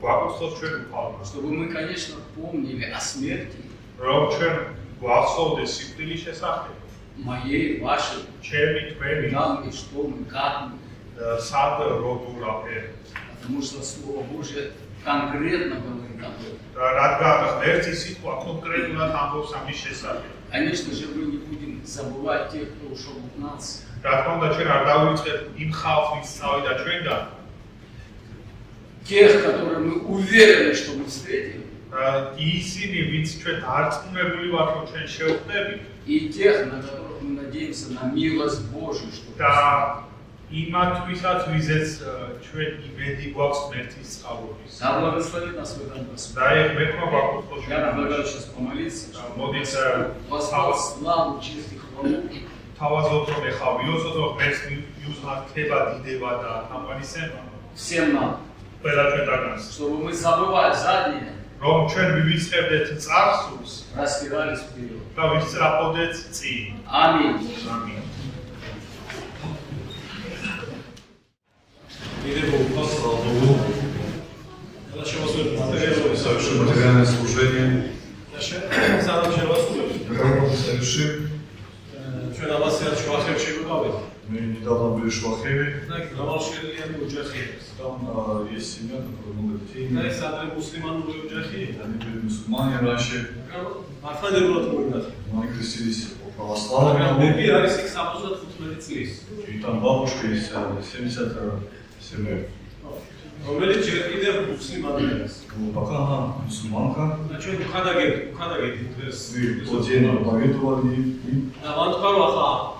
გვაკუთხოს ჩვენ უფალმა, Чтобы мы, конечно, помнили о смерти რომ ჩვენ გვახსოვდეს სიკვდილის შესახებ. моей, вашей, ჩემი თქვენი нам и что мы, как мы. სად როგორ Потому что Слово Божие конкретно говорит об этом. რადგან ერთი სიტყვა კონკრეტულად ამბობს ამის შესახებ. Конечно же, мы не будем забывать тех, кто ушел от нас. რა თქმა უნდა, ჩვენ არ დავიწყეთ იმ ხალხს, ვინც წავიდა ჩვენგან. Тех, которые мы уверены, что мы встретим. ისინი, ვინც ჩვენ დარწმუნებული ვართ, რომ ჩვენ შევხვდებით. И тех, на которых мы надеемся на милость Божию, что და იმათვისაც, ვიზეც ჩვენ იმედი გვაქვს ღმერთის სწავლობის. Да благословит нас в этом Господь. და ეგ მექმა გვაკუთხოს Я предлагаю сейчас помолиться. მოდით Воздать славу, честь и хвалу. თავაზობ რომ ეხა ვიოცოთ რომ ღმერთს მიუძღვა ქება, დიდება და თამყვანისება. Всем нам. ყველა ჩვენთანაც. Чтобы мы забывать заднее, რომ ჩვენ მივიწყებდეთ წარსულს распирались вперед. და ვისწრაფოდეთ წინ. Аминь. ამინ. Совершим материальное служение. Работу совершим. Мы недавно были в Швахеве. Там есть семья, которая много детей. Они были мусульмане раньше. Но они крестились по православному. И там бабушка есть 70 семей. Пока она мусульманка. Мы тот день проповедовали им. Она сказала,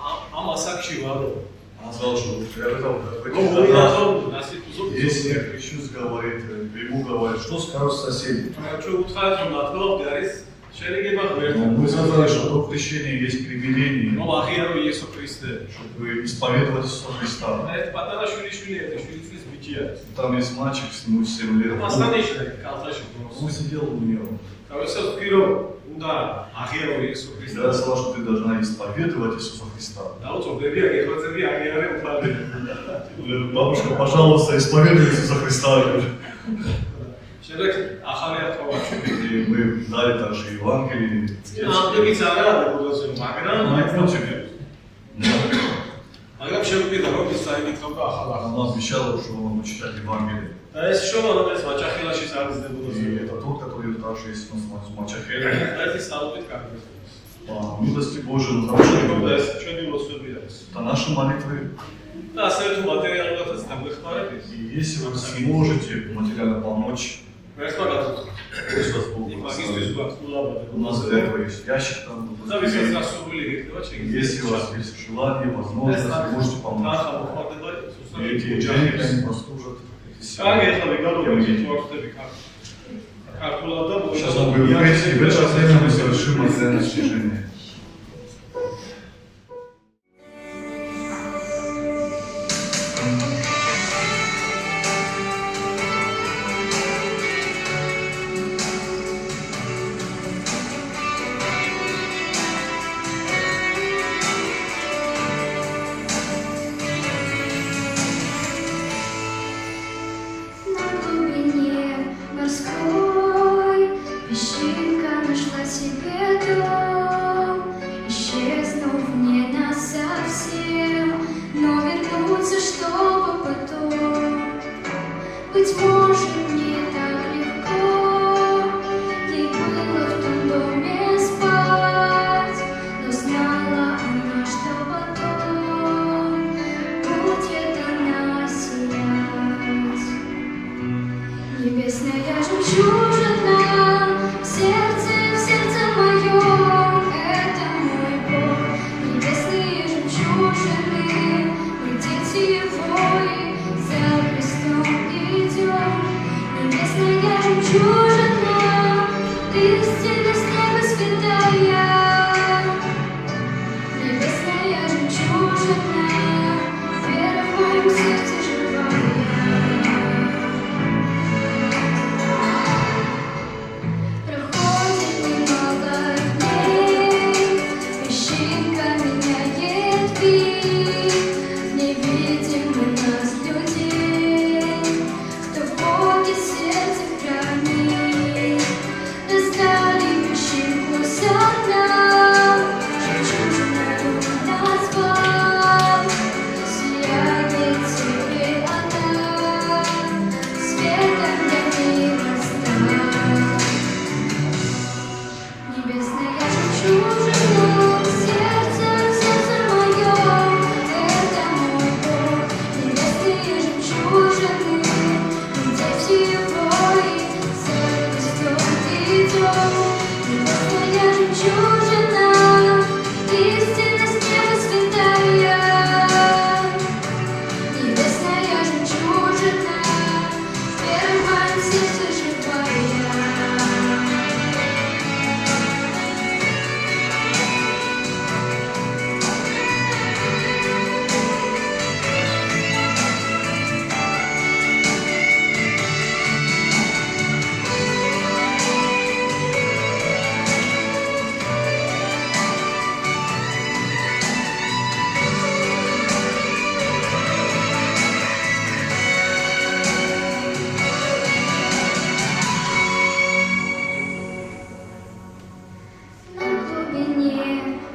что я в этом если я крещусь, говорит, ему говорит, что скажут соседи. Мы сказали, что до крещения есть привилегии, чтобы исповедовать Иисуса Христа. Там есть мальчик, ему 7 лет. Он сидел у него. Я сказал, что ты должна исповедовать Иисуса Христа. Бабушка, пожалуйста, исповедуй Иисуса Христа. И мы дали также Евангелие. Она обещала, что он будет читать Евангелие. И это тот, который также есть у нас в Мачахеле. По милости Божией, на хорошей. Это наши молитвы. И если вы сможете материально помочь, пусть вас Бог благословит. У нас для этого есть ящик там. Если у вас есть желание, возможность, вы можете помочь. И эти деньги, они послужат. Сейчас мы вместе, и в это время мы совершим материальное достижение. жемчужина, истина с неба святая, небесная жемчужина, вера в моем сердце живая. Проходит немало дней, песчинка меняет вид, не видим мы нас, людей, кто входит в сердце хранит. Достали песчинку со дна, жемчужиною назвал, сияет теперь она, светом для мира стала. Небесная жемчужина, в сердце моем, это мой Бог. Небесные жемчужины, дети его, и за Христом идем. Небесная жемчужина, истина с неба святая. Небесная жемчужина, вера в моем сердце живая. На глубине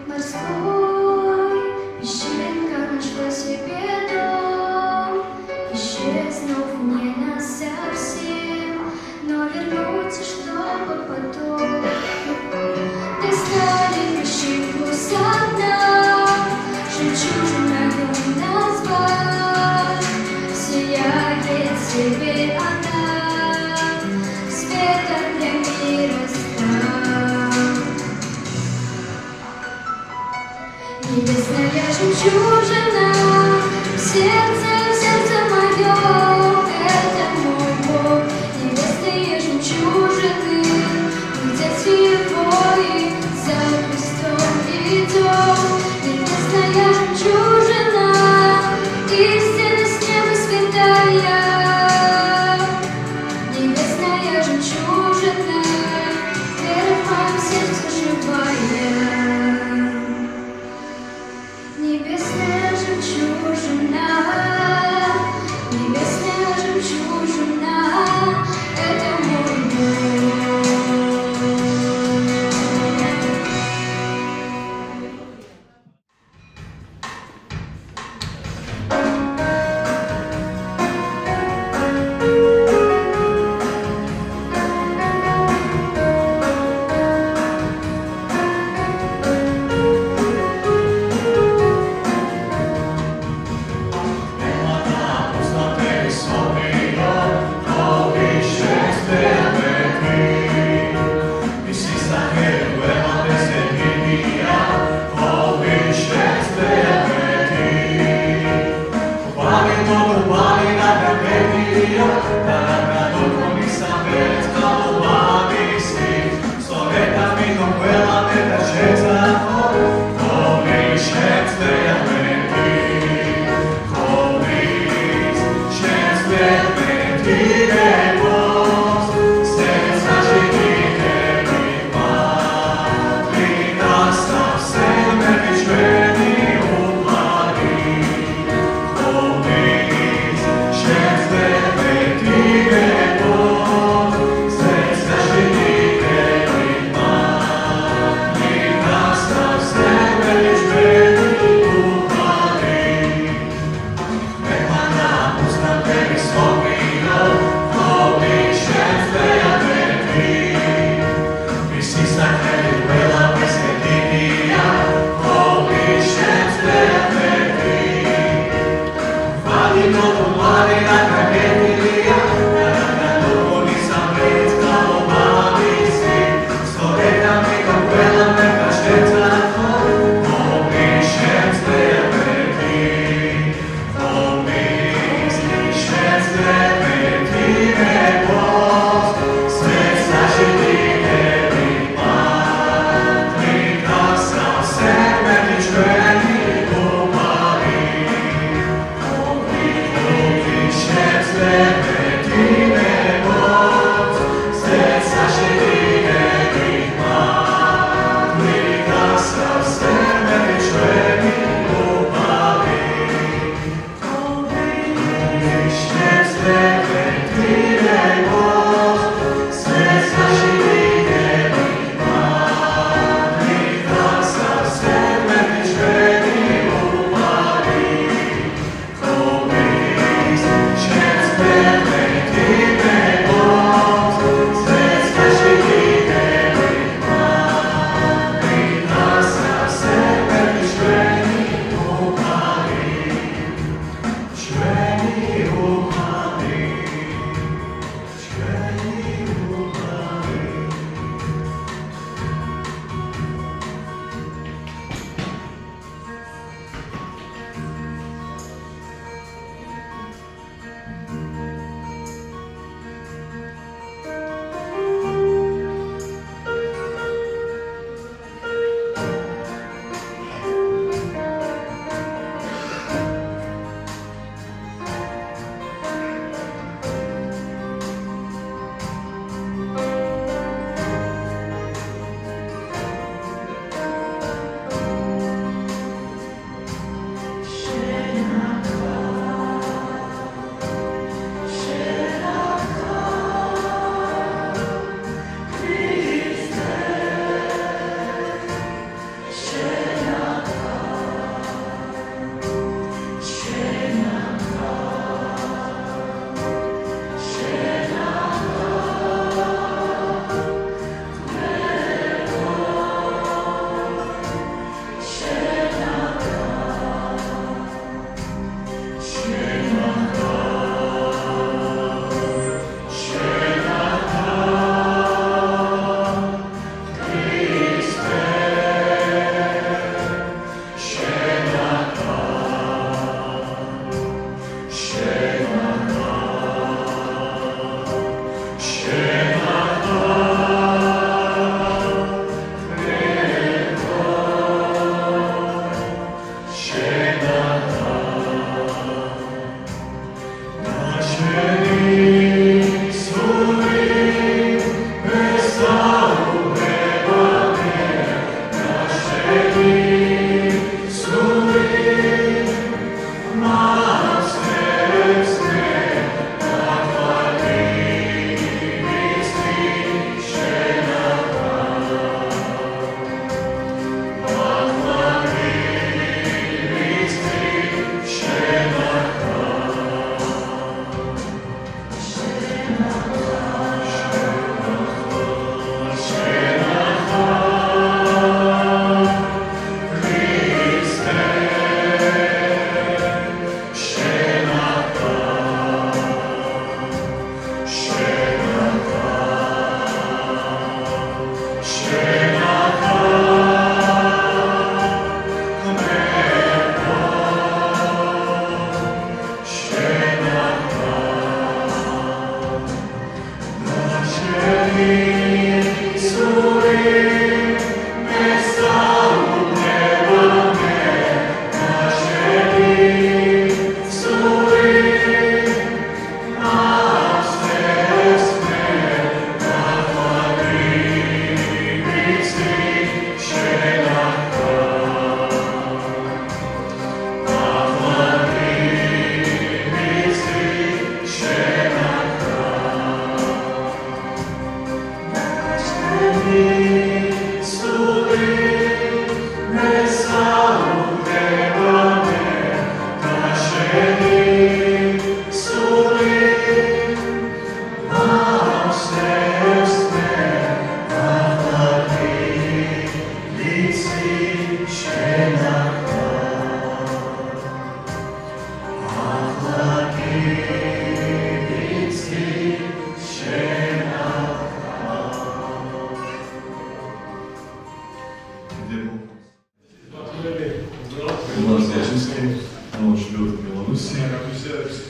морской песчинка нашла себе дом, исчезнув не насовсем, но вернуться, чтобы потом. Достали песчинку со дна, жемчужиною назвать, сияет теперь она, светом для мира стала. Небесная жемчужина, в сердце моем, это мой Бог. Небесные жемчужины, дети его, и за Христом идем. Небесная жемчужина, истина с неба святая. Небесная жемчужина, вера в моем сердце живая. Небесная жемчужина, небесная жемчужина, это мой Бог.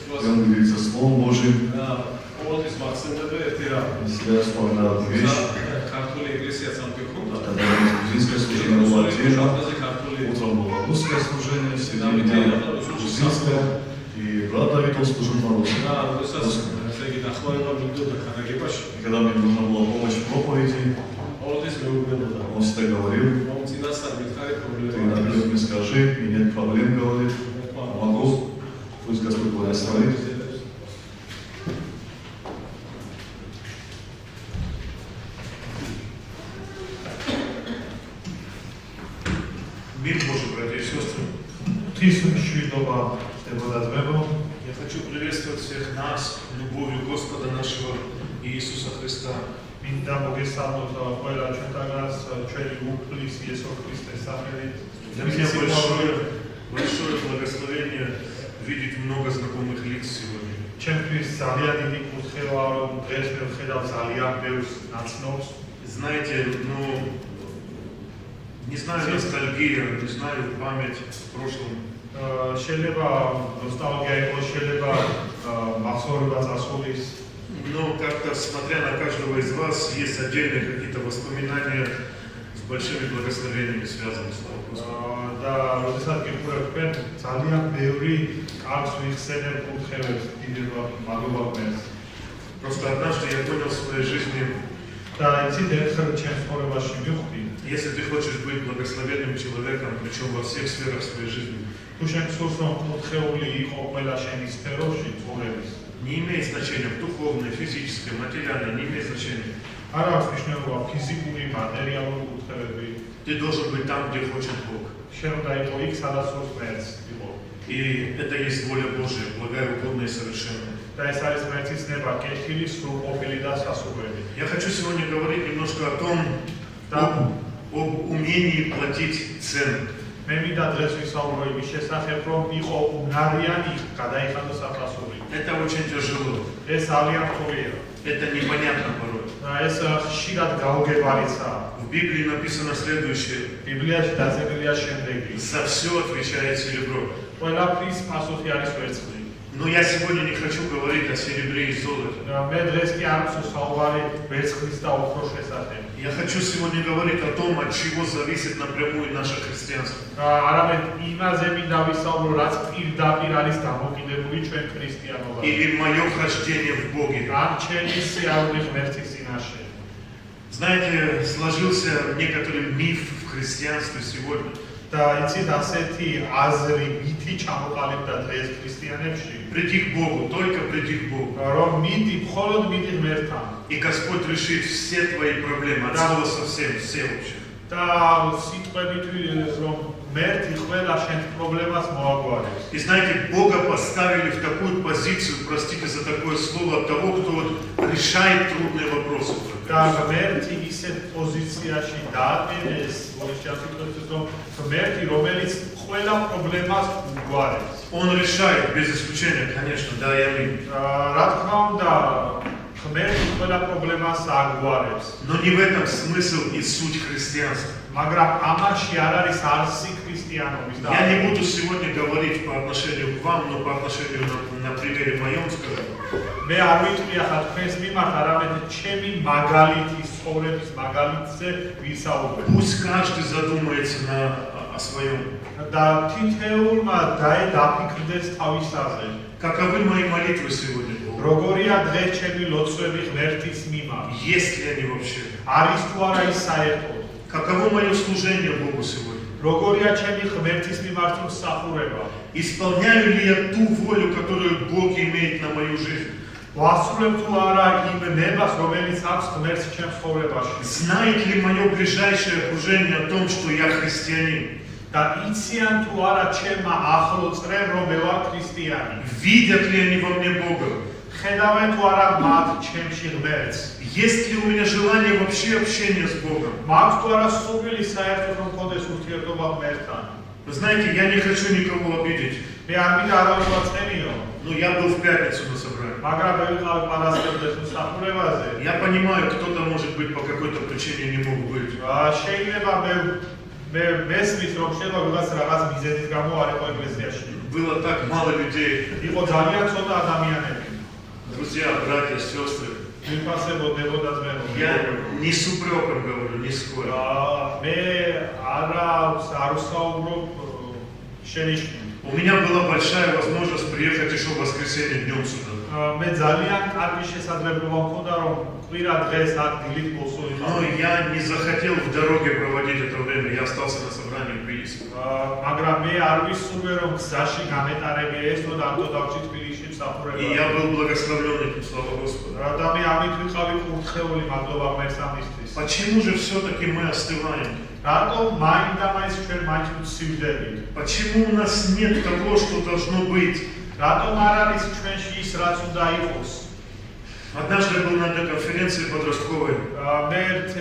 и он делится Словом Божьим, ყოველთვის მახსენდება ერთი რამ. всегда вспоминал эту вещь. ქართული ეგრესიაც ამ გიხობდა. Когда грузинское служение было отдельно, ქართული утром было русское служение, в середине дня грузинское, и брат Давид он служил по-русски. როდესაც ესე იგი დახმარება მიდოდა ქარაგებაში, И когда мне нужна была помощь в проповеди, ყოველთვის მეუბნებოდა. он всегда говорил, რომ წინასწარ მითხარი ты პრობლემა наперед мне скажи, и нет проблем, говорит, могу, пусть Господь благословит. Мир Божий, братья и сестры. Я хочу приветствовать всех нас любовью Господа нашего Иисуса Христа. Для меня большое благословение видеть много знакомых лиц сегодня. Знаете, не знаю ностальгия, не знаю память в прошлом. Но как-то, смотря на каждого из вас, есть отдельные какие-то воспоминания с большими благословениями, связанные с Господом. Просто однажды я понял в своей жизни, если ты хочешь быть благословенным человеком, причем во всех сферах своей жизни, не имеет значения в духовной, физической, материальной, не имеет значения. Ты должен быть там, где хочет Бог. И это есть воля Божия, благая, угодная и совершенная. Я хочу сегодня говорить немножко о том, об умении платить цену. Это очень тяжело. Это непонятно порой. В Библии написано следующее. За все отвечает серебро. Но я сегодня не хочу говорить о серебре и золоте. Я хочу сегодня говорить о том, от чего зависит напрямую наше христианство. Или мое хождение в Боге. Знаете, сложился некоторый миф в христианстве сегодня. Приди к Богу, только приди к Богу. И Господь решит все твои проблемы, от слова совсем, все вообще. И знаете, Бога поставили в такую позицию, простите за такое слово, того, кто вот решает трудные вопросы. Он решает, без исключения, конечно, да и аминь. Но не в этом смысл и суть христианства. Я не буду сегодня говорить по отношению к вам, но по отношению на примере моем скажу. Пусть каждый задумается о своем. Каковы мои молитвы сегодня? Есть ли они вообще? Каково мое служение Богу сегодня? Исполняю ли я ту волю, которую Бог имеет на мою жизнь? Знает ли мое ближайшее окружение о том, что я христианин? Видят ли они во мне Бога? Есть ли у меня желание вообще общения с Богом? Вы знаете, я не хочу никого обидеть. Но я был в пятницу на собрании. Я понимаю, кто-то может быть по какой-то причине не мог быть. მე მესმის რომ შეიძლება ვიღაც რაღაც მიზეზის გამო არ იყო ეკლესიაში. Было так мало людей. იყო ძალიან ცოტა ადამიანები. Друзья, братья, сестры, ვიფასებოდებოდა ძმებო. я не с упреком говорю, не скоро. მე არ ვსაუბრობ შენიშვნით. У меня была большая возможность приехать еще в воскресенье днем сюда. მე ძალიან კარგი შესაძლებლობა მქონდა რომ კვირა დღეს აქ დილით Но მოსულიყავი. я не захотел в дороге проводить это время, я остался на собрании в Тбилиси. მაგრამ მე არ ვისურვე რომ გზაში გამეტარებია ეს და ამ დავჭი თბილისში И მსახურება. я был благословлен этим, слава Господу. და მე ამით ვიყავი კურთხეული მადლობა ღმერთს ამისთვის. Почему же все-таки мы остываем? რატომ მაინდა-მაინც ჩვენ მაინც ვცივდებით? Почему у нас нет того, что должно быть? რატომ არ არის ჩვენში ის რაც უნდა იყოს? Однажды был на одной конференции подростковой, მე ერთ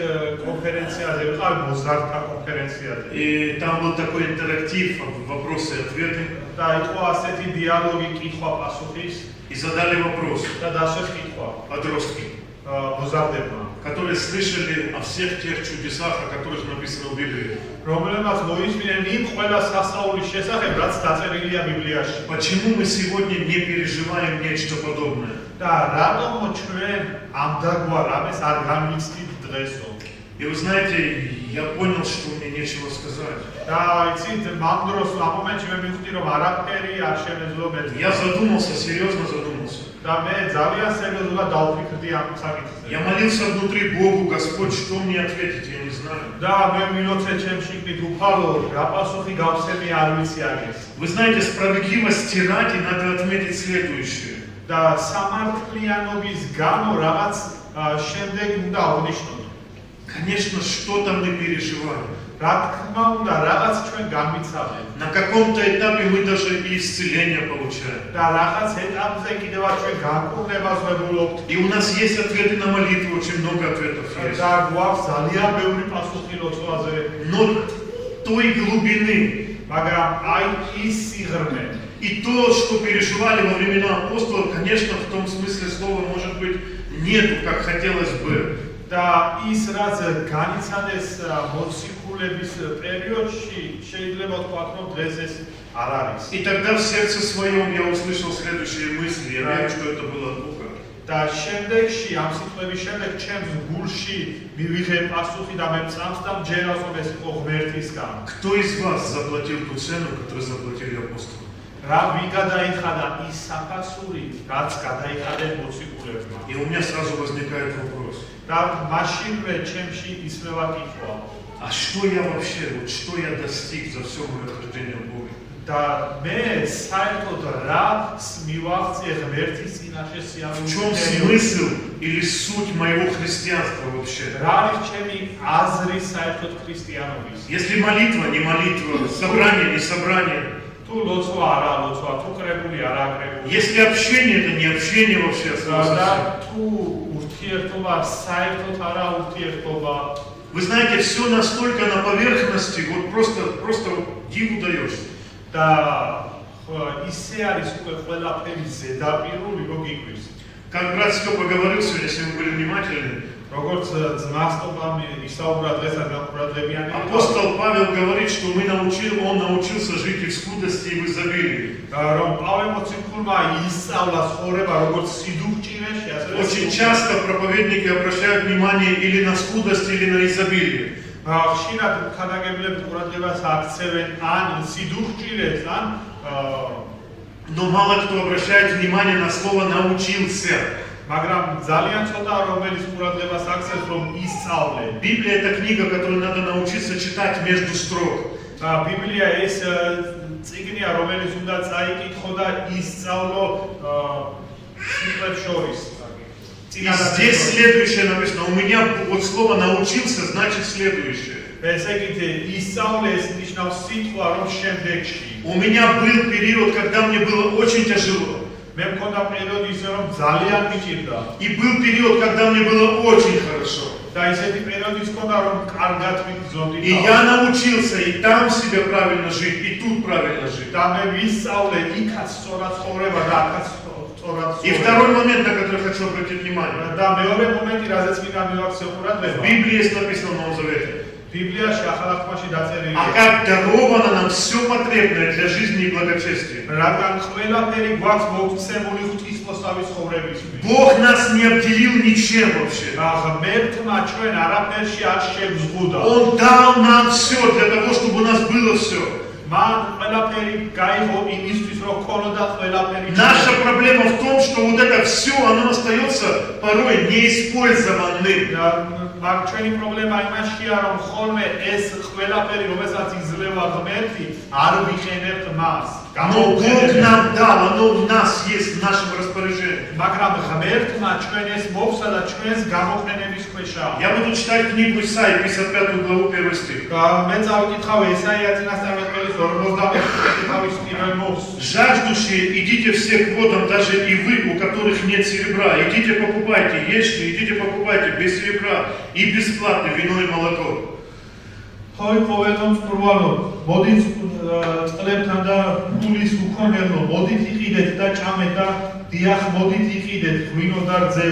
კონფერენციაზე ვიყავი, მოზარდთა კონფერენციაზე. и там был такой интерактив, вопросы и ответы, და იყო ასეთი დიალოგი კითხვა-პასუხის и задали вопрос და დასვეს კითხვა подростки, მოზარდებმა, которые слышали о всех тех чудесах, о которых написано в Библии. რომლებმაც მოისმინენ იმ ყველა სასწაულის შესახებ, რაც დაწერილია ბიბლიაში. Почему мы сегодня не переживаем нечто подобное? და რატომ ჩვენ ამ დაგვარ ამას არ განვიცდით დღესო? И вы знаете, я понял, что мне нечего сказать. და იცით, ამ დროს ამ მომენტში მე მივხვდი, რომ არაფერი არ შემეძლო მე. Я задумался, серьезно задумался. და მე ძალიან სერიოზულად დავფიქრდი ამ საკითხზე. Я молился внутри Богу, Господь, что мне ответить, я не знаю. და მე ვილოცე ჩემში იქნით უფალო, რა პასუხი გავცემი არ ვიცი აგეს. Вы знаете, справедливости ради надо отметить следующее. და სამართლიანობის გამო რაღაც შემდეგ უნდა აღნიშნოთ. Конечно, что-то мы переживаем. რა თქმა უნდა, რაღაც ჩვენ განვიცავთ. На каком-то этапе мы даже и исцеление получаем. და რაღაც ეტაპზე კიდევაც ჩვენ განკურნებას ვებულობთ. И у нас есть ответы на молитву, очень много ответов есть. და გვაქვს ძალიან ბევრი პასუხი ლოცვაზე, Но той глубины მაგრამ აი ის სიღრმე и то, что переживали во времена апостолов, конечно, в том смысле слова, может быть, нету, как хотелось бы. და ის რაც განიცადეს მოციქულების პერიოდში, შეიძლება ვთქვათ, რომ დღეს ეს არ არის. И тогда в сердце своем я услышал следующие мысли. Я верю, что это было от Бога. და შემდეგში ამ სიტყვების შემდეგ ჩემს გულში მივიღე პასუხი და მე წამს და მჯერავს რომ ეს იყო ღმერთისგან. Кто из вас заплатил ту цену, которую заплатили апостолы? რა ვიგადაიხადა ის საფასური, რაც გადაიხადნენ მოციქულებმა. И у меня сразу возникает вопрос. და მაშინვე ჩემში ისმევა კითხვა. А что я вообще, вот что я достиг за все мое хождение в Боге? და მე საერთოდ რა მივაღწიე ღმერთის წინაშე В სიამოვნებით. чем смысл или суть моего христианства вообще? რა არის ჩემი აზრი საერთოდ ქრისტიანობის? Если молитва, не молитва, собрание, не собрание. თუ ლოცვა არა ლოცვა, თუ კრებული არა კრებული. Если общение, это не общение вообще. და თუ ურთიერთობა საერთოდ არა ურთიერთობა. Вы знаете, все настолько на поверхности, вот просто диву даешься. და ისე არის უკვე ყველაფერი ზედაპირული, რომ გიგვრის. Как брат Степа говорил сегодня, если вы были внимательны, როგორც ძმასტობამ ისაუბრა დღესაც განყურადღებიანი. апостол Павел говорит, что он научился жить и в скудости, и в изобилии. რომ პავლე მოციქულმა ისწავლა ცხოვრება როგორც სიდუხჭირეში, ასევე Очень часто проповедники обращают внимание или на скудость, или на изобилие. ხშირად ქადაგებლები ყურადღებას აქცევენ ან სიდუხჭირეს, ან Но мало кто обращает внимание на слово «научился». მაგრამ ძალიან ცოტა რომელიც ყურადღებას აქცევს რომ ისწავლე. Библия – это книга, которую надо научиться читать между строк. ბიბლია ეს წიგნია რომელიც უნდა წაიკითხო და ისწავლო სიტყვებს შორის. И здесь следующее написано. У меня вот слово «научился» значит следующее. ესე იგი ისწავლე ეს ნიშნავს სიტყვა რომ შემდეგში. У меня был период, когда мне было очень тяжело. მე მქონდა პერიოდი ისე რომ ძალიან მიჭირდა. И был период, когда мне было очень хорошо. და ისეთი პერიოდის მქონდა რომ კარგად ვიგზნობდი. И я научился и там себя правильно жить, и тут правильно жить. და მე ვისწავლე იქაც სწორად ცხოვრება და აქაც სწორად. И второй момент, на который хочу обратить внимание. და მეორე მომენტი, რაზეც მინდა მივაქცე В ყურადღება. Библии есть написано в Новом Завете. ბიბლიაში ახალ აღთქმაში А დაწერილია. как даровано нам все потребное для жизни и благочестия. რადგან ყველაფერი გვაქვს მოგცემული ღვთისმოსავის ცხოვრებისთვის. Бог нас не обделил ничем вообще. ღმერთმა ჩვენ არაფერში არ შევზღუდა. Он дал нам все для того, чтобы у нас было все. მან ყველაფერი გაიღო იმისთვის, რომ ქონოდა ყველაფერი. Наша проблема в том, что вот это все, оно остается порой неиспользованным. მაგრამ ჩვენი პრობლემა იმაშია, რომ ხოლმე ეს ყველაფერი, რომელსაც იძლევა ღმერთი, არ ვიყენებთ მას. Но Бог нам дал, оно у нас есть в нашем распоряжении. მაგრამ ღმერთმა ჩვენ ეს მოგცა და ჩვენს გამოყენების ქვეშაა. Я буду читать книгу Исаии, 55 главу, 1 стих. მე წავიკითხავ ესაია წინასწარმეტყველის 41 მოს. Жаждущие, идите все к водам, даже и вы, у которых нет серебра. Идите покупайте, ешьте, идите покупайте без серебра и бесплатно вино и молоко. Хой ყოველდღე მწვერვალო, მოდით წყლებთან და ფულის უქონელო, მოდით იყიდეთ და ჭამეთ და დიახ, მოდით იყიდეთ ღვინო და რძე,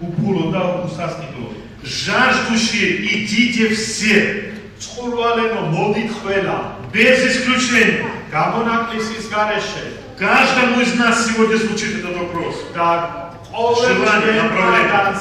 უფულო და უსასყიდლო. Жаждущие, идите все, წყურვალენო, მოდით ყველა, без исключения. გამონაკლისის გარეშე. Каждому из нас сегодня звучит этот вопрос. და Желание, направление.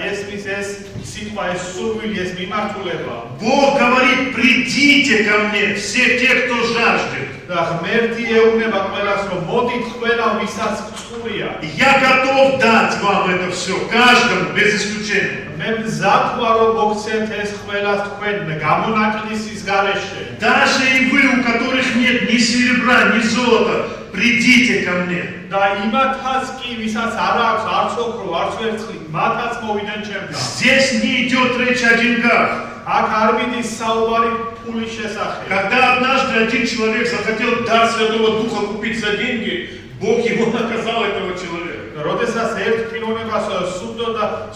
ესმის ეს სიტყვა, ეს სურვილი, ეს მიმართულება. Бог говорит, придите ко мне, все те, кто жаждет. და ღმერთი ეუბნება ყველას, რომ მოდით ყველა, ვისაც გწყურია. Я готов дать вам это все, каждому, без исключения. მე მზად ვარ, რომ მოგცემთ ეს ყველას თქვენ გამონაკლისის გარეშე. Даже и вы, у которых нет ни серебра, ни золота, придите ко мне. და იმათაც კი, ვისაც არ აქვს არც ოქრო, არც ვერცხლი, მათაც მოვიდნენ ჩემთან. Здесь не идет речь о деньгах. აქ არ მიდის საუბარი ფულის შესახებ. Когда однажды один человек захотел дар Святого Духа купить за деньги, Бог ему наказал этого человека. როდესაც ერთ პიროვნებას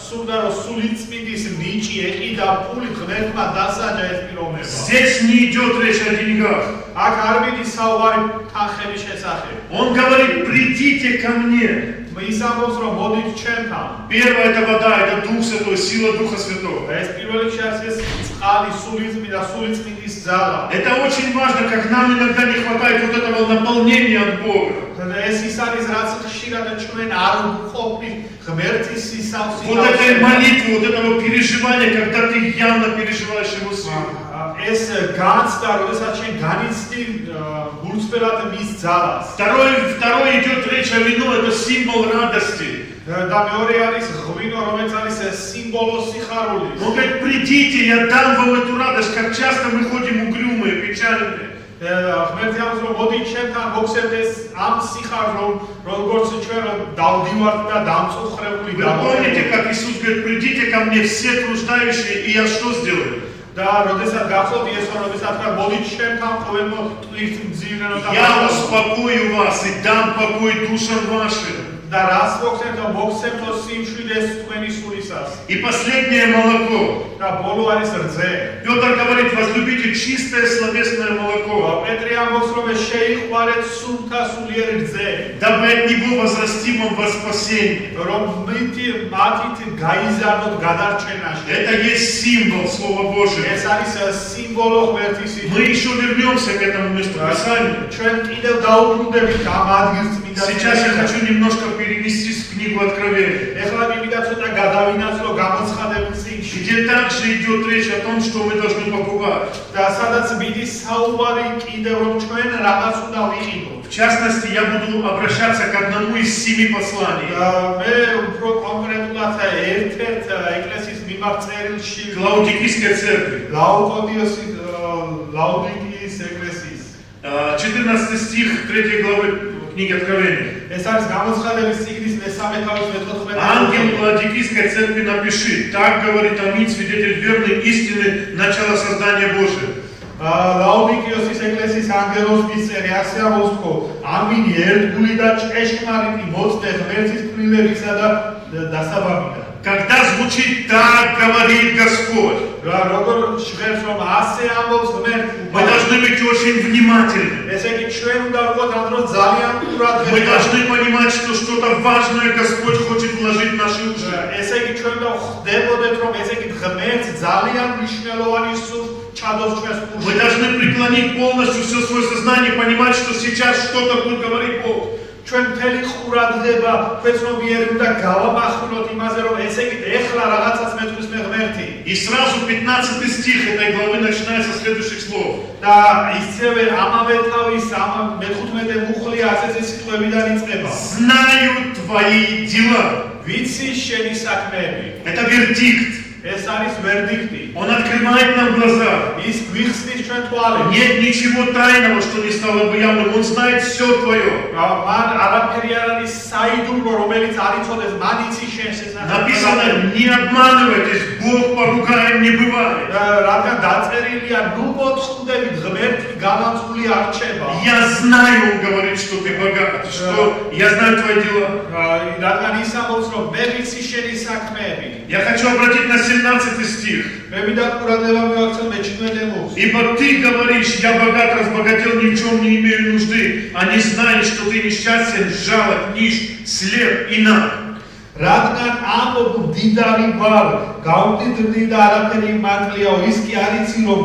სურდა რომ სულიწმინდის ნიჭი ეყიდა ფული, ღმერთმა დასაჯა ეს პიროვნება. Здесь не идет речь о деньгах. აქ არ მიდის საუბარი თანხების შესახებ. Он говорит, придите ко мне. ის ამბობს, რომ მოდით ჩემთან. Первое это вода, это Дух Святой, сила Духа Святого. ეს პირველ რიგში არის ეს წყალი, სულიწმი და სულიწმინდის ძალა. Это очень важно, как нам иногда не хватает вот этого наполнения от Бога. ეს ის არის, რაც ხშირად ჩვენ არ ვყოფნით ღმერთის სისავსით. Вот этой молитвы, вот этого переживания, когда ты явно переживаешь Его силу. ეს განცდა, როდესაც შენ განიცდი გულწრფელად მის ძალას. Второе идет речь о вино, это символ радости. და მეორე არის ღვინო, რომელიც არის სიმბოლო სიხარულის. Он говорит, придите, я дам вам эту радость, как часто мы ходим угрюмые, печальные. ღმერთი ამბობს, რომ მოდით ჩემთან მოგცემთ ეს ამ სიხარულს, როგორც ჩვენ დავდივართ და დამწუხრებული Вы помните, как Иисус говорит, придите ко мне все труждающие, и я что сделаю? და როდესაც გახსოვთ იესო, როდესაც თქვა მოდით ჩემთან ყოველმო ტვირთ მძივნენო და Я успокою вас и дам покой душам вашим. და რას მოგცემთ, მოგცემთ სიმშვიდეს თქვენი სულისას. И последнее молоко. და бოლო არის რძე. Петр говорит, возлюбите чистое словесное молоко, პეტრი ამბობს, რომ შეიყვარეთ სულთა სულიერი რძე, дабы от него возрастим вам во спасение. რომ მათით გაიზარდოთ გადარჩენაში. Это есть символ Слова Божьего. ეს არის სიმბოლო ღმერთის Мы еще вернемся к этому месту Писания. ჩვენ კიდევ დაუბრუნდებით ამ ადგილს წმინდა. Сейчас я хочу немножко перенести в книгу Откровения, ეხლა მივიდა ცოტა გადავინაცვლო გამოცხადებულ წიგნში. где также идет речь о том, что мы должны покупать. და სადაც მიდის საუბარი კიდევ რომ ჩვენ რაღაც უნდა ვიყიდოთ. В частности, я буду обращаться к одному из 7 посланий. მე უფრო კონკრეტულად ერთ-ერთ ეკლესიის მიმართ წერილში К Лаудикийской церкви. ლაუდიკიის ეკლესიის 14 стих 3 главы книги Откровения. ეს არის გამოცხადების წიგნის მესამე თავის მე-14 Ангел Лаудикийской церкви напиши, так говорит Аминь, свидетель верной истины, начало создания Божия. ლაუდიკიოსის ეკლესიის ანგელოს მისწერე ასე ამბობს, ამინი ერთგული და ჭეშმარიტი მოწმე ღმერთის კბილებისა და დასაბამიდან. Когда звучит «так говорит Господь», როგორ ჟღერს რომ ასე ამბობს ღმერთი, мы должны быть очень внимательны. ესე იგი ჩვენ უნდა ვიყოთ ამ დროს ძალიან ყურადღება. Мы должны понимать, что что-то важное Господь хочет вложить в наши уши. ესე იგი ჩვენ უნდა ვხვდებოდეთ რომ ესე იგი ღმერთს ძალიან მნიშვნელოვანი სურს ჩადოს ჩვენს Вы გულში. должны преклонить полностью все свое сознание, понимать, что сейчас что-то будет говорить Бог. ჩვენ მთელი ყურადღება ქვეცნობიერი უნდა გავამახვილოთ იმაზე, რომ ესე იგი ეხლა რაღაცას მეწყვის მე ღმერთი. И сразу 15 стих этой главы начинается с следующих слов. და ისევე ამავე თავის მე-15 მუხლი ასეთი სიტყვებიდან იწყება. Знаю твои дела. ვიცი შენი საქმეები. Это вердикт. ეს არის ვერდიქტი. Он открывает нам глаза. ის გვიხსნის ჩვენ თვალებს. Нет ничего тайного, что не стало бы явным. Он знает все твое. მან არაფერი არ არის საიდუმლო, რომელიც არ იცოდეს, მან იცი შენს ეს Написано, не обманывайтесь, Бог поругаем не бывает. რადგან დაწერილია, ნუ მოთხოვნდებით, ღმერთი გამარჯვული არ რჩება. Я знаю, он говорит, что ты богат, что я знаю твои дела. რადგან ის ამბობს, რომ მე ვიცი შენი საქმეები. Я хочу обратить на 17 стих. მე მინდა ყურადღება მივაქცევ მე-17 მუხლს. Ибо ты говоришь, я богат, разбогател, ни в чем не имею нужды, а не знаешь, что ты несчастен, жалок, нищ, слеп и наг. რადგან ამბობ მდიდარი ვარ, გავდიდრდი და არაფერი მარტლიაო, ის კი არ იცი, რომ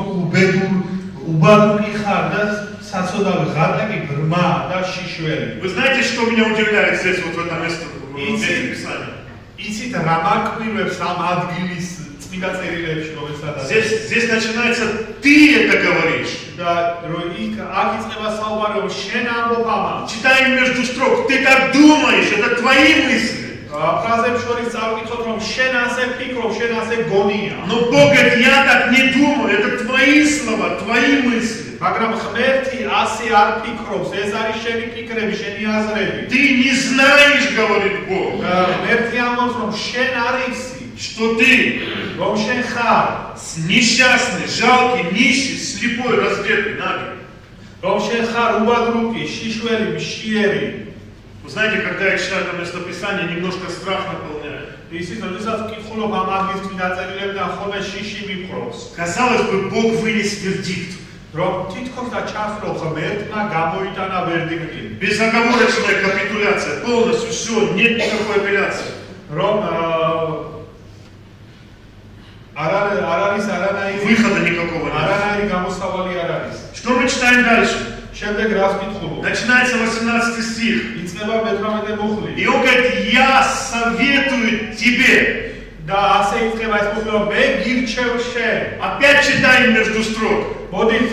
უბადური ხარ და საცოდავი ღატა კი ბრმა და შიშველი. Вы знаете, что меня удивляет здесь, вот в этом месте Писания? იცით რა მაკვირვებს ამ ადგილის წმინდა წერილებში, რომელსაც Здесь начинается «ты это говоришь». და რომ აქ იწყება საუბარი, რომ შენ ამბობ ამას. Читаем между строк, ты так думаешь, это твои мысли. ფრაზებს შორის წავიკითხოთ, რომ შენ ასე ფიქრობ, შენ ასე გონია. Но Бог говорит, я так не думаю, это твои слова, твои мысли. მაგრამ ღმერთი ასე არ ფიქრობს, ეს არის შენი ფიქრები, შენი აზრები. Ты не знаешь, говорит Бог, ღმერთი ამბობს, რომ შენ არ იცი, что ты რომ შენ ხარ, несчастный, жалкий, нищий, слепой, раздетый, нагий. რომ შენ ხარ უბადრუკი, შიშველი, მშიერი. Вы знаете, когда я читаю это местописание, немножко страх наполняет. ისიც როდესაც ვკითხულობ ამ ადგილს წმინდა წერილებიდან, ხოლმე შიში მიფრობს. Казалось бы, Бог вынес вердикт. რომ თითქოს და ჩანს, რომ ღმერთმა გამოიტანა ვერდიქტი. Безоговорочная капитуляция, полностью все, нет никакой апелляции. რომ არ არის არანაირი Выхода никакого нет. არანაირი გამოსავალი არ არის. Что мы читаем дальше? შემდეგ რას ვკითხულობ? Начинается 18 стих. იწყება მე-18 მუხლი. И он говорит, я советую тебе. და ასე იწყება ეს მუხლი, რომ მე გირჩევ შენ. Опять читаем между строк. მოდით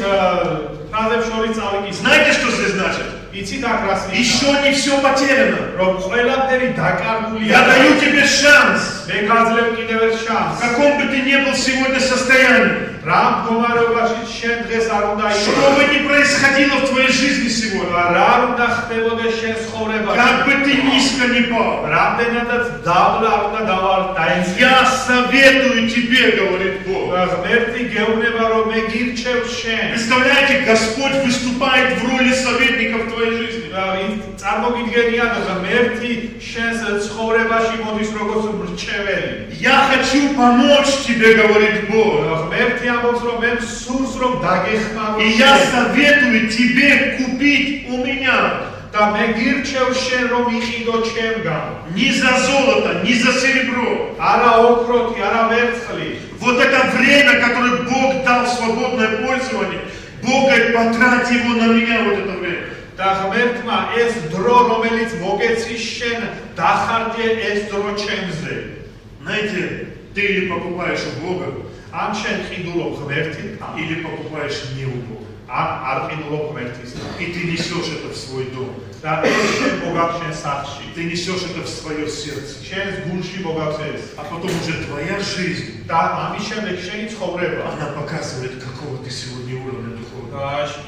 ფრაზებს შორის წავიკითხოთ. Знаете, что здесь значит? იცით აქ რას ნიშნავს? Еще не все потеряно. რომ ყველაფერი დაკარგულია. Я даю тебе шанс. მე გაძლევ კიდევ ერთ В შანსს. каком бы ты ни был сегодня состоянии, რა მდგომარეობაში შენ დღეს არ უნდა что იყო. бы ни происходило в твоей жизни сегодня, რა უნდა ხდებოდეს შენ ცხოვრებაში. как бы ты низко ни пал, რამდენადაც დაბლა არ უნდა დაიწყო. я советую тебе, говорит Бог. ღმერთი გეუბნება, რომ მე გირჩევ შენ. Представляете, Господь выступает в роли советника в твоей жизни. წარმოგიდგენია ღმერთი შენს ცხოვრებაში მოდის როგორც მრჩეველი. Я хочу помочь тебе, говорит Бог. ღმერთი ამბობს, რომ მე სურს რომ დაგეხმარო И я советую тебе купить у меня და მე გირჩევ შენ რომ იყიდო ჩემგან. не за золото, не за серебро. არა ოქროთი, არა ვერცხლი. Вот это время, которое Бог дал в свободное пользование, Бог говорит, потрать его на меня вот это время. და ღმერთმა ეს დრო რომელიც მოგეცი შენ დახარჯე ეს დრო ჩემზე. Знаете, ты или покупаешь у Бога, ან შენ ყიდულობ ღმერთთან, или покупаешь не у Бога. ან არ ყიდულობ ღმერთისთან. И ты несешь это в свой дом. და ეს შენ მოგაქვს შენ სახლში. Ты несешь это в свое сердце. შენს გულში მოგაქვს ეს. А потом уже твоя жизнь, და ამის შემდეგ შენი ცხოვრება она показывает, какого ты сегодня уровня духовного.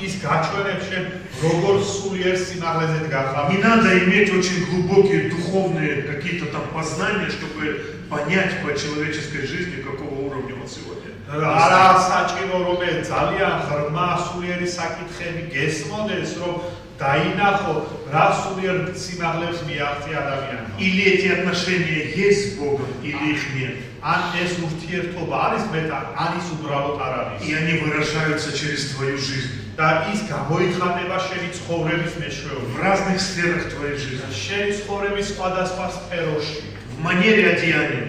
ის გაჩვენებს შენ როგორ სულიერ სიმაღლეზე დგახარ. Не надо иметь очень глубокие духовные какие-то там познания, чтобы понять по человеческой жизни, какого уровня он сегодня. არა საჭირო რომ ძალიან ღრმა სულიერი საკითხები გესმოდეს, რომ დაინახო რა სულიერ სიმაღლებს მიაღწია ადამიანმა. Или эти отношения есть с Богом, или их нет. ან ეს ურთიერთობა არის მეტად, ან ის უბრალოდ არ არის. И они выражаются через твою жизнь. და ის გამოიხატება შენი ცხოვრების В მეშვეობით. разных сферах твоей жизни. შენი ცხოვრების სხვადასხვა სფეროში, В манере одеяния,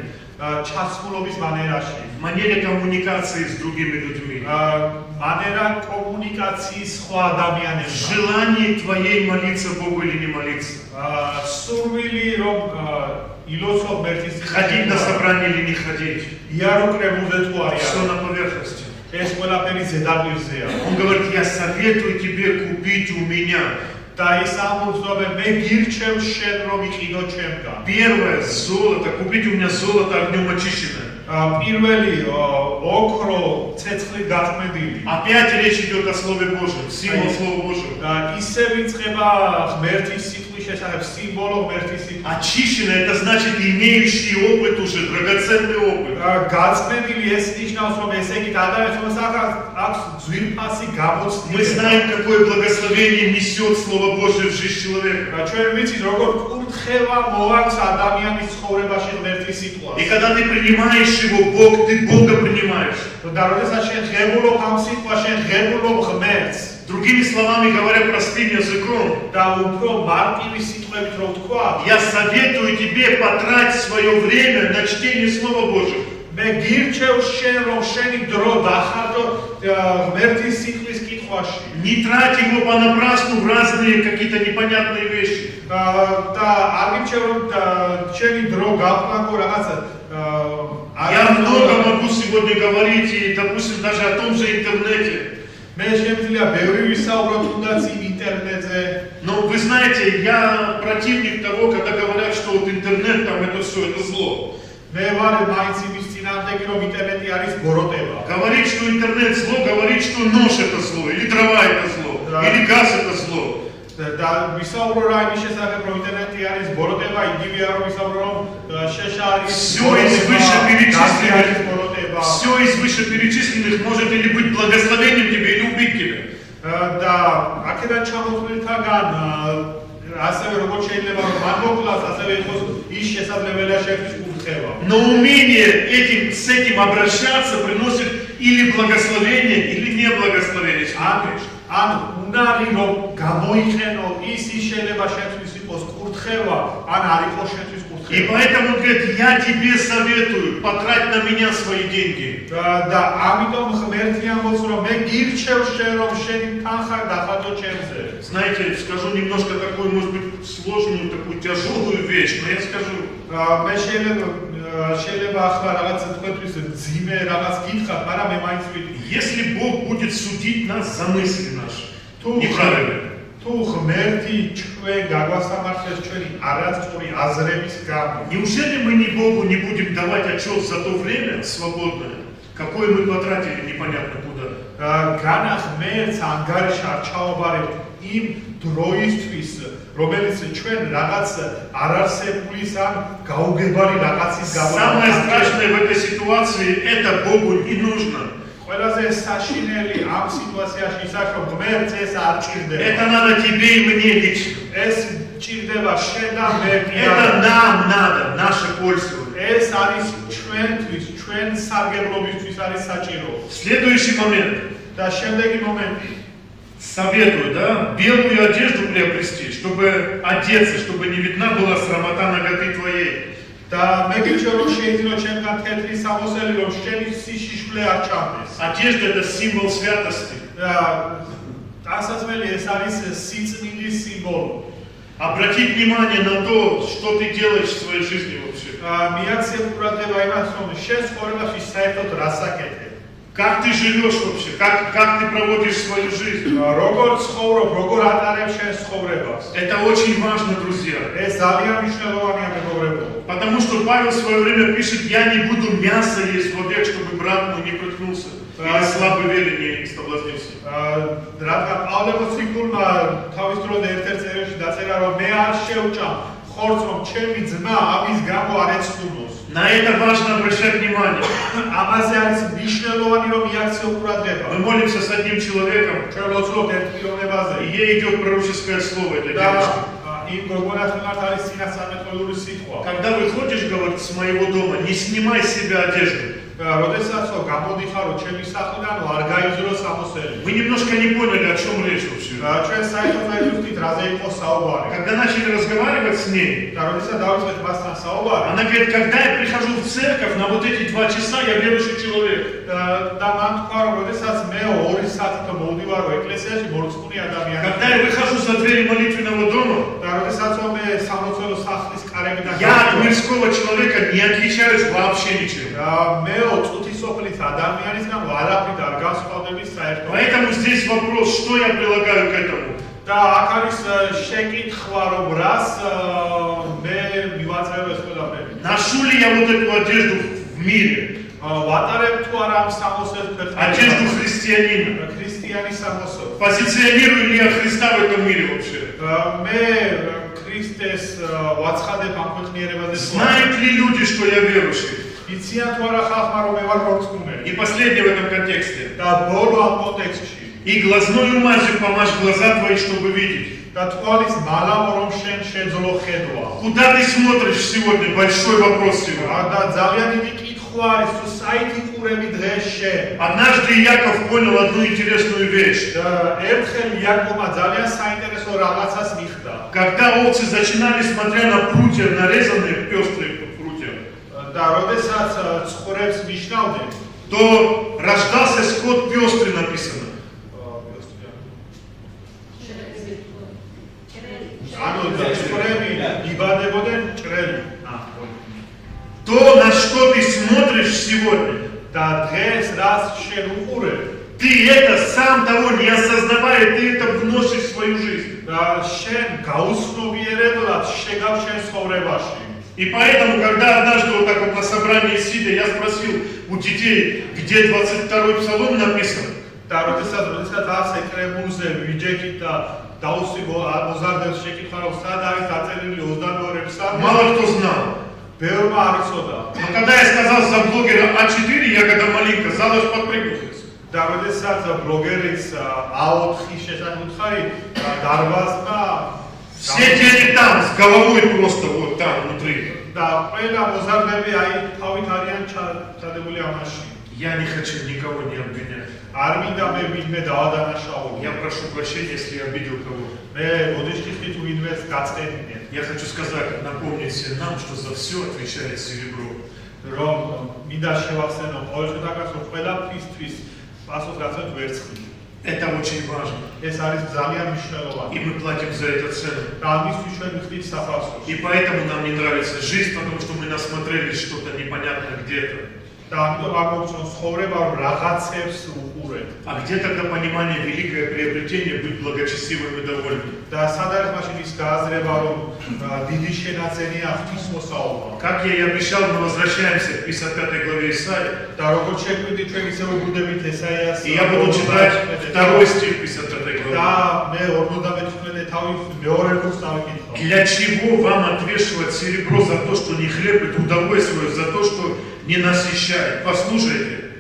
ჩაცმულობის მანერაში, манере коммуникации с другими людьми, манера коммуникации სხვა ადამიანებთან. в желании твоей молиться Богу или не молиться, სურვილი რომ ილოცო მერტის ходить на собрание или не ходить. იარო კრებულზე თუ არის. Все на поверхности. ეს ყველაფერი ზედაპირზეა. Он говорит, я советую тебе купить у меня. და ის ამბობს, მე გირჩევ შენ რომ იყიდო ჩემგან. Первое, золото, купить у меня золото огнем очищенное. პირველი ოქრო ცეცხლით გაწმენდილი. Опять речь идет о Слове Божьем, символ Слова Божьего. ისევ იწყება ღმერთის სიტყვის შესახებ, სიმბოლო ღმერთის სიტყვის. Очищенное, это значит имеющий опыт уже, драгоценный опыт. გაწმენდილი ეს ნიშნავს, რომ ესე იგი ადამიანს აქვს ძვირფასი Мы გამოცდილება. знаем, какое благословение несет Слово Божье в жизнь человека. ჩვენ ვიცით, როგორ კურთხევა მოაქვს ადამიანის ცხოვრებაში ღმერთის სიტყვა. И когда ты принимаешь его, Бог, ты Бога принимаешь. და როდესაც შენ ღებულობ ამ სიტყვას, შენ ღებულობ ღმერთს. Другими словами говоря простым языком, და უფრო მარტივი სიტყვებით რო ვთქვა, я советую тебе потрать свое время на чтение Слова Божьего. მე გირჩევ შენ რომ შენი დრო დახარჯო ღმერთის სიტყვის კითხვაში. Не трать его понапрасну в разные какие-то непонятные вещи. და არ გირჩევ რომ შენი დრო გავყლაკო რაღაცა Я много могу сегодня говорить, и, допустим, даже о том же интернете. მე შემიძლია ბევრი ვისაუბროთ თუნდაც ინტერნეტზე. Но вы знаете, я противник того, когда говорят, что вот интернет там это все, это зло. მე ვარ მაინც იმის წინააღმდეგი რომ ინტერნეტი არის ბოროტება. Говорит, что интернет зло, говорит, что нож это зло, или дрова это зло, или газ это зло. და ვისაუბრო რა იმის შესახებ რომ ინტერნეტი არის ბოროტება, იგივეა რომ ვისაუბრო რომ შეშა არის Все из вышеперечисленных, ბოროტება. все из вышеперечисленных может или быть благословением тебе, или убить тебя. და აქედან ჩამოთვლითაგან ასევე როგორც შეიძლება რომ მან მოკლას, ასევე იყოს ის შესაძლებელია შეკრის კურთხევა. Но умение с этим обращаться приносит или благословение, или не благословение. ან უნარი რომ გამოიყენო ის შეიძლება შენთვის იყოს კურთხევა, ან არ იყოს შენთვის И კურთხევა. поэтому, говорит, я тебе советую потрать на меня свои деньги. და ამიტომ ღმერთი ამბობს რომ მე გირჩევ შენ რომ შენი თანხა დახარჯო ჩემზე. Знаете, скажу немножко такую, может быть, сложную, такую тяжелую вещь, но я скажу. მე შეიძლება ახლა რაღაც თქვენთვის ძიმე რაღაც გითხრათ, მაგრამ მე მაინც ვიტყვი. Если Бог будет судить нас за мысли наши, неправильно. თუ ღმერთი ჩვენ გაგვასამართლებს ჩვენი არასწორი აზრების გამო, Неужели мы ни Богу не будем давать отчет за то время свободное, какое мы потратили непонятно куда? განა ღმერთს ანგარიში არ ჩავაბარებთ იმ დროისთვის, რომელიც ჩვენ რაღაც არარსებულის ან გაუგებარი რაღაცის გამო. Самое страшное в этой ситуации, это Богу не нужно. ყველაზე საშინელი ამ სიტუაციაში ის არის, რომ ღმერთს ეს არ ჭირდება. Это надо тебе и мне лично. ეს ჭირდება შენ და მე. Это нам надо, наше пользование. ეს არის ჩვენთვის, ჩვენ სარგებლობისთვის არის საჭირო. Следующий момент. და შემდეგი მომენტი. Советую, да, белую одежду приобрести, чтобы одеться, чтобы не видна была срамота наготы твоей. და მე გიჩვენ რომ შეიძლება ჩემგან თეთრი სამოსელი რომ შენი სიშიშვლე არ ჩამდეს. Одежда это символ святости. დასასველი ეს არის სიწმინდის სიმბოლო. Обратить внимание на то, что ты делаешь в своей жизни вообще. მიაქცია ყურადღება იმას რომ შენ ცხოვრებაში საერთოდ რას აკეთებ. Как ты живешь вообще? Как ты проводишь свою жизнь? როგორ ცხოვრობ, როგორ ატარებ შენ ცხოვრებას. Это очень важно, друзья. ეს ძალიან მნიშვნელოვანია მეგობრებო. Потому что Павел в свое время пишет, я не буду мясо есть вовек, чтобы брат мой не проткнулся. Или слабый вере не соблазнился. რადგან პავლემოციკულმა თავის დროს ერთ-ერთ წერილში დაწერა რომ მე არ შევჭამ ხორცს რომ ჩემი ძმა ამის გამო არ ეცდუნოს. На это важно обращать внимание. ამაზე არის მნიშვნელოვანი რომ მიაქციო ყურადღება. Мы молимся с одним человеком, ჩვენ ვოცნობთ ერთ პიროვნებაზე. и ей идет пророческое слово этой девушки. იმ გოგონას მიმართ არის წინასწარმეტყველური სიტყვა. Когда выходишь, говорит, с моего дома, не снимай с себя одежду. როდესაც გამოდიხარო ჩემი სახლიდან არ გაიძრო სამოსელი. Вы немножко не поняли, о чем речь вообще. ჩვენ საერთოდ არ ვთქვით რაზე იყო საუბარი. Когда начали разговаривать с ней, და როდესაც დავიწყეთ მასთან საუბარი, она говорит, когда я прихожу в церковь на вот эти 2 часа, я верующий человек. და მან თქვა, რომ როდესაც მე 2 საათით მოვდივარო ეკლესიაში, მორწმუნე ადამიანი. Когда я выхожу за двери молитвенного дома, და როდესაც მე სამლოცველო სახლის კარებიდან я от мирского человека не отличаюсь вообще ничем. მე წუთისოფლის ადამიანისგან არაფრით არ განსხვავდები საერთოდ. Поэтому здесь вопрос, что я прилагаю к этому. და აქ არის შეკითხვა, რომ რას მე მივაწევ ეს ყველაფერი. Ношу ли я вот эту одежду в мире? ვატარებ თუ არა ამ სამოსელს Одежду христианина. ქრისტიანის სამოსელს. Позиционирую ли я Христа в этом мире вообще? მე ქრისტეს ვაცხადებ ამ ქვეყნიერებაზე. Знают ли люди, что я верующий? იციან თუ არა ხალხმა, რომ მე ვარ მორწმუნე. И последнее в этом контексте. და ბოლო ამ კონტექსტში. И глазною мазью помажь глаза твои, чтобы видеть. და თვალის მალამ რომ შენ შეძლო ხედვა. Куда ты смотришь сегодня? Большой вопрос сегодня. და ძალიან დიდი კითხვა არის, თუ საით იყურები დღეს შენ. Однажды Яков понял одну интересную вещь. და ერთხელ იაკობმა ძალიან საინტერესო რაღაცას მიხვდა. Когда овцы начинали, смотря на прутья, нарезанные пестрые прутья, და როდესაც ცხვრებს მიშნავდნენ, то рождался скот пестрый, написано. ანუ ცხვრები იბადებოდნენ ჭრელი. То, на что ты смотришь сегодня, და დღეს რას შენ უყურებ, ты это сам того не осознавая, ты это вносишь в свою жизнь. და შენ გაუცნობიერებლად შეგავ შენ ცხოვრებაში. И поэтому, когда однажды вот так вот на собрании сидя, я спросил у детей, где 22-й псалом написан. და როდესაც ასე კრებულზე ვიჯექით და დაუსვი მოზარდებს შეკითხა, რომ სად არის დაწერილი 22 ფსალმი, Мало кто знал. ბევრმა არ იცოდა. Но когда я сказал за блогера А4, ягода малинка, зал аж подпрыгнулся. და როდესაც ბლოგერის A4 შესაძლოა დარბაზმა Все дети там, с головой просто вот там внутри. და ყველა მოზარდები აი თავით არიან ჩადებული ამაში. Я не хочу никого не обвинять. არ მინდა მე ვინმე დავადანაშაულო. Я прошу прощения, если я обидел кого. მე მოდიშკიხით ვინმეს გაწენინე. Я хочу сказать, напомнить всем нам, что за все отвечает серебро. რომ მინდა შევახსენო ყოველდღიურად რომ ყველაფრისთვის პასუხისმგებლობა ვერცხლი. Это очень важно. ეს არის ძალიან И მნიშვნელოვანი. мы платим за это цену. და ამისთვის ჩვენ ვიხდით საფასურს. И поэтому нам не нравится жизнь, потому что мы насмотрелись что-то непонятно где-то. და ამიტომ არ მოგწონს ცხოვრება, რომ რაღაცებს უყურებ. А где тогда понимание великое приобретение быть благочестивым и довольным? და სად არის მაშინ ის გააზრება, რომ დიდი შენაძენია ღვთისმოსაობა. Как я и обещал, мы возвращаемся к 55 главе Исаии. და როგორც შეგვიდი ჩვენ ისე ვუგდებით ესაიას. И я буду читать 2 стих 55 და главы. მე 51 თავის მეორე კურსს დავიკითხავ. Для чего вам отвешивать серебро за то, что не хлеб, и трудовой свой, за то, что не насыщает? Послушайте,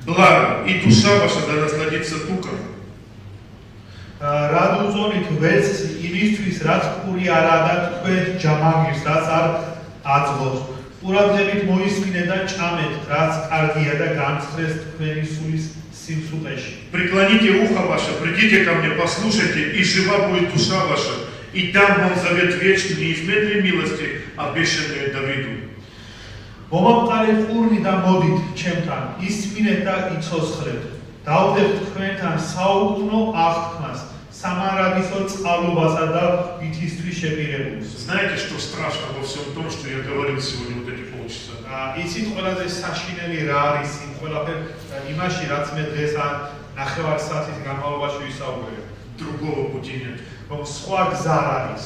благо, и душа ваша да насладится туком. რად უწონით ვერცხლს იმისთვის, რაც პური არა და თქვენ ჯამაგირს, რაც არ აძლევს. ყურადღებით მოისმინე და ჭამეთ, რაც კარგია და განცხრეს თქვენი სულის სიმსუყეში. Преклоните ухо ваше, придите ко мне, послушайте, и жива будет душа ваша, и дам вам завет вечный, и в медле милости, обещанный Давиду. მომამყარი ყურნი და მოდით ჩემთან, ისმინეთ და იცოცხლეთ. დავდებთ თქვენთან საუკუნო აღთქმას, სამარადისო წყალობასა და ვითისთვის შეპირებულს. Знаете, что страшно во всем том, что я говорил сегодня вот эти полчаса? იცით ყველაზე საშინელი რა არის იმ ყველაფერ იმაში, რაც მე დღეს ნახევარ საათის განმავლობაში ვისაუბრე. Другого пути нет. რომ სხვა გზა არ არის.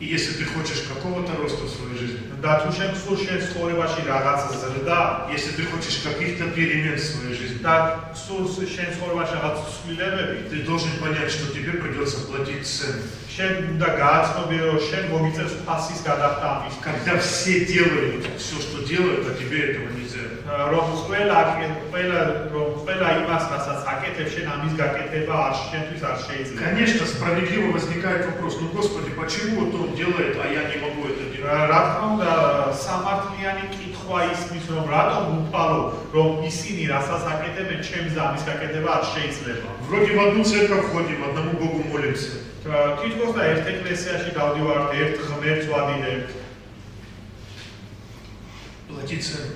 И если ты хочешь какого-то роста в своей жизни, და თუ შენ სულ შენ ცხოვრებაში რაღაც ზრდა, если ты хочешь каких-то перемен в своей жизни, და სულ შენ ცხოვრებაში რაღაც ცვლილებები, ты должен понять, что тебе придется платить цену. შენ უნდა გააცნობიერო, რომ შენ მოგიწევს ფასის გადახდა ამის. Когда все делают все, что делают, а тебе этого нельзя. რომ ყველა იმას, რასაც აკეთებ, შენ ამის гакეთება შენთვის არ შეიძლება. Конечно, справедливо возникает вопрос, ну Господи, почему вот он делает, а я не могу это делать. რა თქმა უნდა, სამართლიანი კითხვა ისმის, რომ რატომ უფალო, რომ ისინი რასაც აკეთებენ, ჩემს და ამის გაკეთება არ შეიძლება. Вроде в одну церковь ходим, одному Богу молимся. თითქოს და ერთ ეკლესიაში გავდივართ, ერთ ღმერთს ვადიდებთ. Плати цену.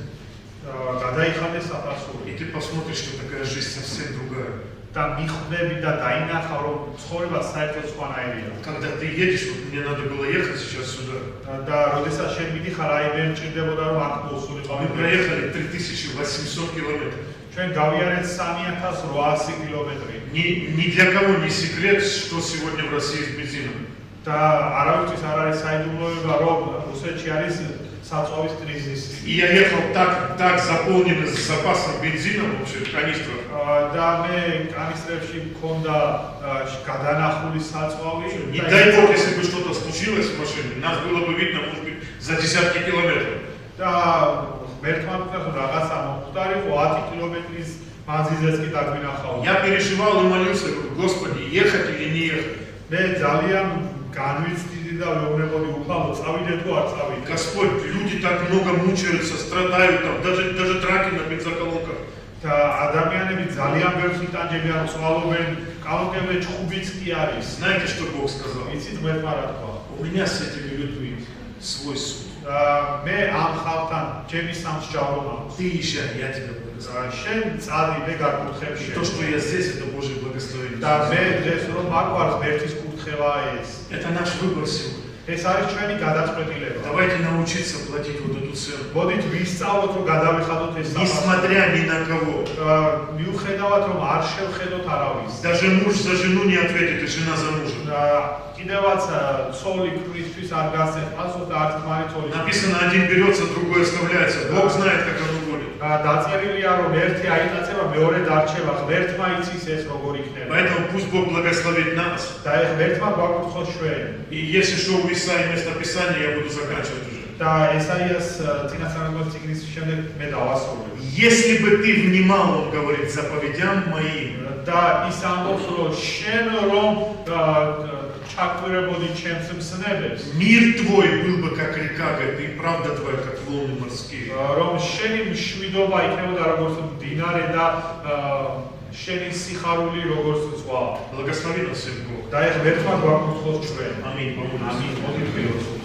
გადაიხადე საფასური. И ты посмотришь, что такая жизнь совсем другая. და მიხვდები და დაინახავ, რომ ცხოვრება საერთოდ სხვანაირია. Когда ты едешь, вот мне надо было ехать сейчас сюда. და როდესაც შენ მიდიხარ, აიბენ ჭირდებოდა რომ აქ მოსულიყო. Мы проехали 3800 километров. ჩვენ გავიარეთ 3800 კილომეტრი. Ни для кого не секрет, что сегодня в России с бензином. და არავისთვის არ არის საიდუმლოება, რომ რუსეთში არის საწვავის კრიზისი. И я ехал так заполненный с запасом бензина вообще в канистрах. და მე კანისტრებში მქონდა გადანახული საწვავი. Не дай бог, если бы что-то случилось в машине, нас было бы видно, может быть, за десятки километров. და ღმერთმა თქვა, რომ რაღაცა მოხდარიყო 10 კილომეტრის მანძილზეც კი დაგვინახავ. Я переживал и молился, говорю, Господи, ехать или не ехать. მე ძალიან განვიცდიდი და ვეუბნებოდი უფალო, წავიდე თუ არ წავიდე. Господь, люди так много мучаются, страдают там, даже драки на бензоколонках. და ადამიანები ძალიან ბევრს იტანჯებიან, ცვალობენ, კალონკებზე ჭხუბიც კი არის. Знаете, что Бог сказал? იცით ღმერთმა რა თქვა? У меня с этими людьми свой суд. მე ამ ხალხთან ჩემი სამსჯავრო მაქვს. Ты езжай, я тебя благословлю. შენ წადი, მე გაკურთხებ И შენ. то, что я здесь, это Божье благословение. და მე დღეს რომ მაგვარ ღმერთის კურთხევაა ეს. Это наш выбор сегодня. ეს არის ჩვენი გადაწყვეტილება. Давайте научиться платить вот эту цену. მოდით ვისწავლოთ რომ გადავიხადოთ ეს საფასური. Несмотря ни на кого. მიუხედავად რომ არ შევხედოთ არავის. Даже муж за жену не ответит, и жена за мужа. კიდევაც ცოლი ქმრისთვის არ გასცემს პასუხს და არც ქმარი ცოლი. Написано, один берется, другой оставляется. Бог знает, как оно будет. დაწერილია რომ ერთი აიტაცება, მეორე დარჩება. ღმერთმა იცის ეს როგორ იქნება. Поэтому пусть Бог благословит нас. და ღმერთმა გვაკურთხოს ჩვენ. И если что у Исаии место Писания, я буду заканчивать уже. და ესაიას წინასწარმეტყველის წიგნის შემდეგ მე დავასრულებ. Если бы ты внимал, он говорит, заповедям моим, და ის ამბობს რომ შენ რომ ჩაკვირებოდი ჩემს მსნებებს, мир твой был бы как река, говорит, и правда твоя, как волны морские. რომ შენი მშვიდობა იქნებოდა როგორც მდინარე და შენი სიხარული როგორც ზღვა. Благослови нас всех Бог. და ღმერთმა გვაკურთხოს ჩვენ. Аминь. ამინ. მოდით ვიოცოთ.